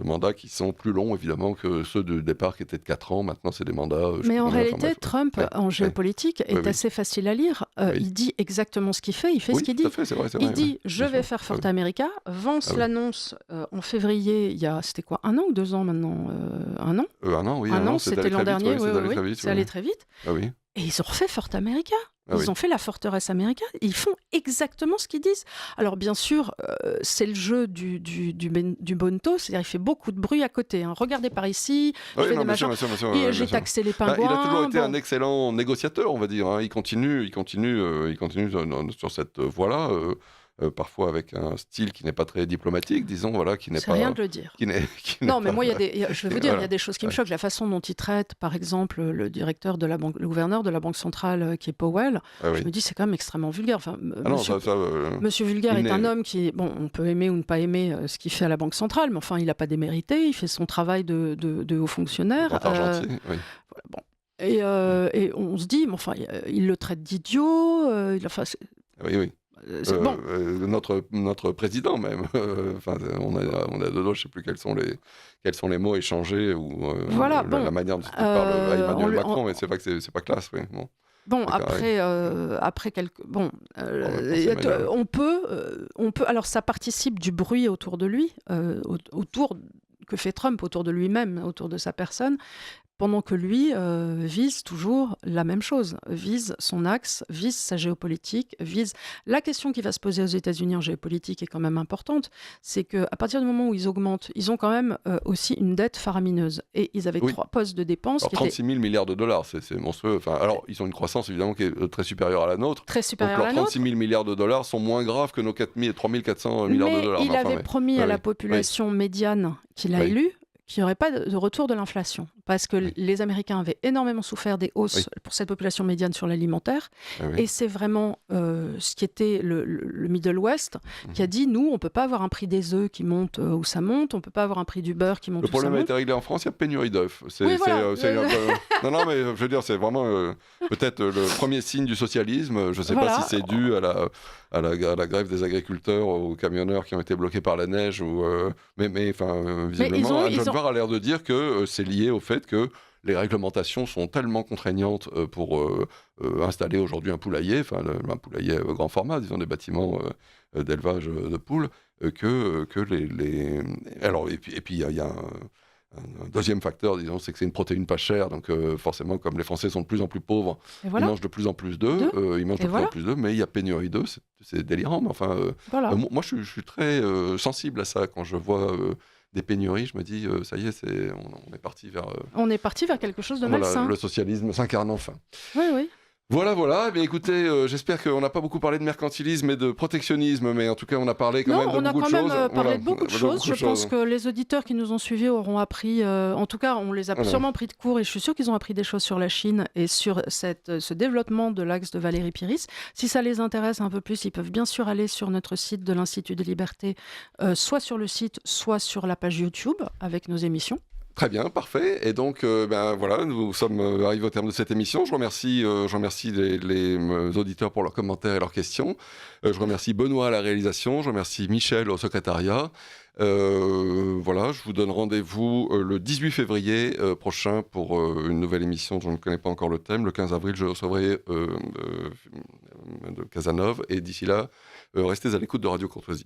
mandats qui sont plus longs, évidemment, que ceux du départ qui étaient de 4 ans. Maintenant, c'est des mandats... Mais en réalité, Trump, en géopolitique, est assez facile à lire. Il dit exactement ce qu'il fait, il fait ce qu'il dit. C'est vrai, il dit, je vais faire Forte America. Vance l'annonce en février, il y a, c'était quoi, 1 an ou 2 ans maintenant 1 an 1 an, oui. 1 an, c'était l'an dernier, c'est allé très vite. Ah oui. Et ils ont refait Forte America. Ils ont fait la forteresse américaine. Ils font exactement ce qu'ils disent. Alors, bien sûr, c'est le jeu du bonneto, c'est-à-dire il fait beaucoup de bruit à côté. Hein. Regardez par ici, j'ai taxé les pingouins. Il a toujours été un excellent négociateur, on va dire. Hein. Il continue sur cette voie-là. Parfois avec un style qui n'est pas très diplomatique, disons, voilà, qui n'est pas... C'est rien de le dire. Non, mais moi, je vais vous dire, il y a des choses qui me choquent. La façon dont il traite, par exemple, le gouverneur de la Banque centrale, qui est Powell, je me dis, c'est quand même extrêmement vulgaire. Enfin, Monsieur Vulgaire est un homme qui, bon, on peut aimer ou ne pas aimer ce qu'il fait à la Banque centrale, mais enfin, il n'a pas démérité, il fait son travail de haut fonctionnaire. Et on se dit, mais enfin, il le traite d'idiot. Oui. Bon. Notre président même. On a de dos, je ne sais plus quels sont les mots échangés ou la manière dont il parle à Emmanuel Macron, mais c'est vrai que c'est pas classe. Oui. Bon, après quelques... on peut... Alors, ça participe du bruit autour de lui, que fait Trump autour de lui-même, autour de sa personne, pendant que lui vise toujours la même chose, vise son axe, vise sa géopolitique, vise... La question qui va se poser aux États-Unis en géopolitique est quand même importante, c'est qu'à partir du moment où ils augmentent, ils ont quand même aussi une dette faramineuse. Et ils avaient 3 postes de dépenses... Alors, 36 000 milliards de dollars, c'est monstrueux. Enfin, alors, ils ont une croissance évidemment qui est très supérieure à la nôtre. Très supérieure à la nôtre. 36 000 milliards de dollars sont moins graves que nos 3 400 milliards de dollars. Mais il avait promis à la population médiane qu'il a élue qu'il n'y aurait pas de retour de l'inflation. Parce que les Américains avaient énormément souffert des hausses pour cette population médiane sur l'alimentaire. Et c'est vraiment ce qui était le Middle West qui a dit, nous, on ne peut pas avoir un prix des œufs qui monte où ça monte, on ne peut pas avoir un prix du beurre qui monte où ça monte. Le problème a été réglé en France, il y a pénurie d'œufs. Non, mais je veux dire, c'est vraiment peut-être le premier signe du socialisme. Je ne sais pas si c'est dû à la grève des agriculteurs, aux camionneurs qui ont été bloqués par la neige, mais visiblement, Anne Genevard a l'air de dire que c'est lié au fait que les réglementations sont tellement contraignantes pour installer aujourd'hui un poulailler grand format, disons des bâtiments d'élevage de poules, que les... Alors, et puis il y a un deuxième facteur, disons, c'est que c'est une protéine pas chère, donc forcément, comme les Français sont de plus en plus pauvres, ils mangent de plus en plus d'œufs, mais il y a pénurie d'œufs, c'est délirant. Mais enfin, moi, je suis très sensible à ça quand je vois des pénuries. Je me dis, ça y est, on est parti vers... on est parti vers quelque chose de malsain. Le socialisme s'incarne enfin. Oui. Voilà. Mais écoutez, j'espère qu'on n'a pas beaucoup parlé de mercantilisme et de protectionnisme, mais en tout cas, on a parlé quand même de beaucoup de choses. On a quand même parlé de beaucoup de choses. Je pense que les auditeurs qui nous ont suivis auront appris, en tout cas, on les a sûrement pris de court, et je suis sûre qu'ils ont appris des choses sur la Chine et sur ce développement de l'axe de Valérie Piris. Si ça les intéresse un peu plus, ils peuvent bien sûr aller sur notre site de l'Institut des Libertés, soit sur le site, soit sur la page YouTube avec nos émissions. Très bien, parfait. Et donc, voilà, nous sommes arrivés au terme de cette émission. Je remercie les auditeurs pour leurs commentaires et leurs questions. Je remercie Benoît à la réalisation. Je remercie Michel au secrétariat. Voilà, je vous donne rendez-vous le 18 février prochain pour une nouvelle émission dont je ne connais pas encore le thème. Le 15 avril, je recevrai de Casanova. Et d'ici là, restez à l'écoute de Radio Courtoisie.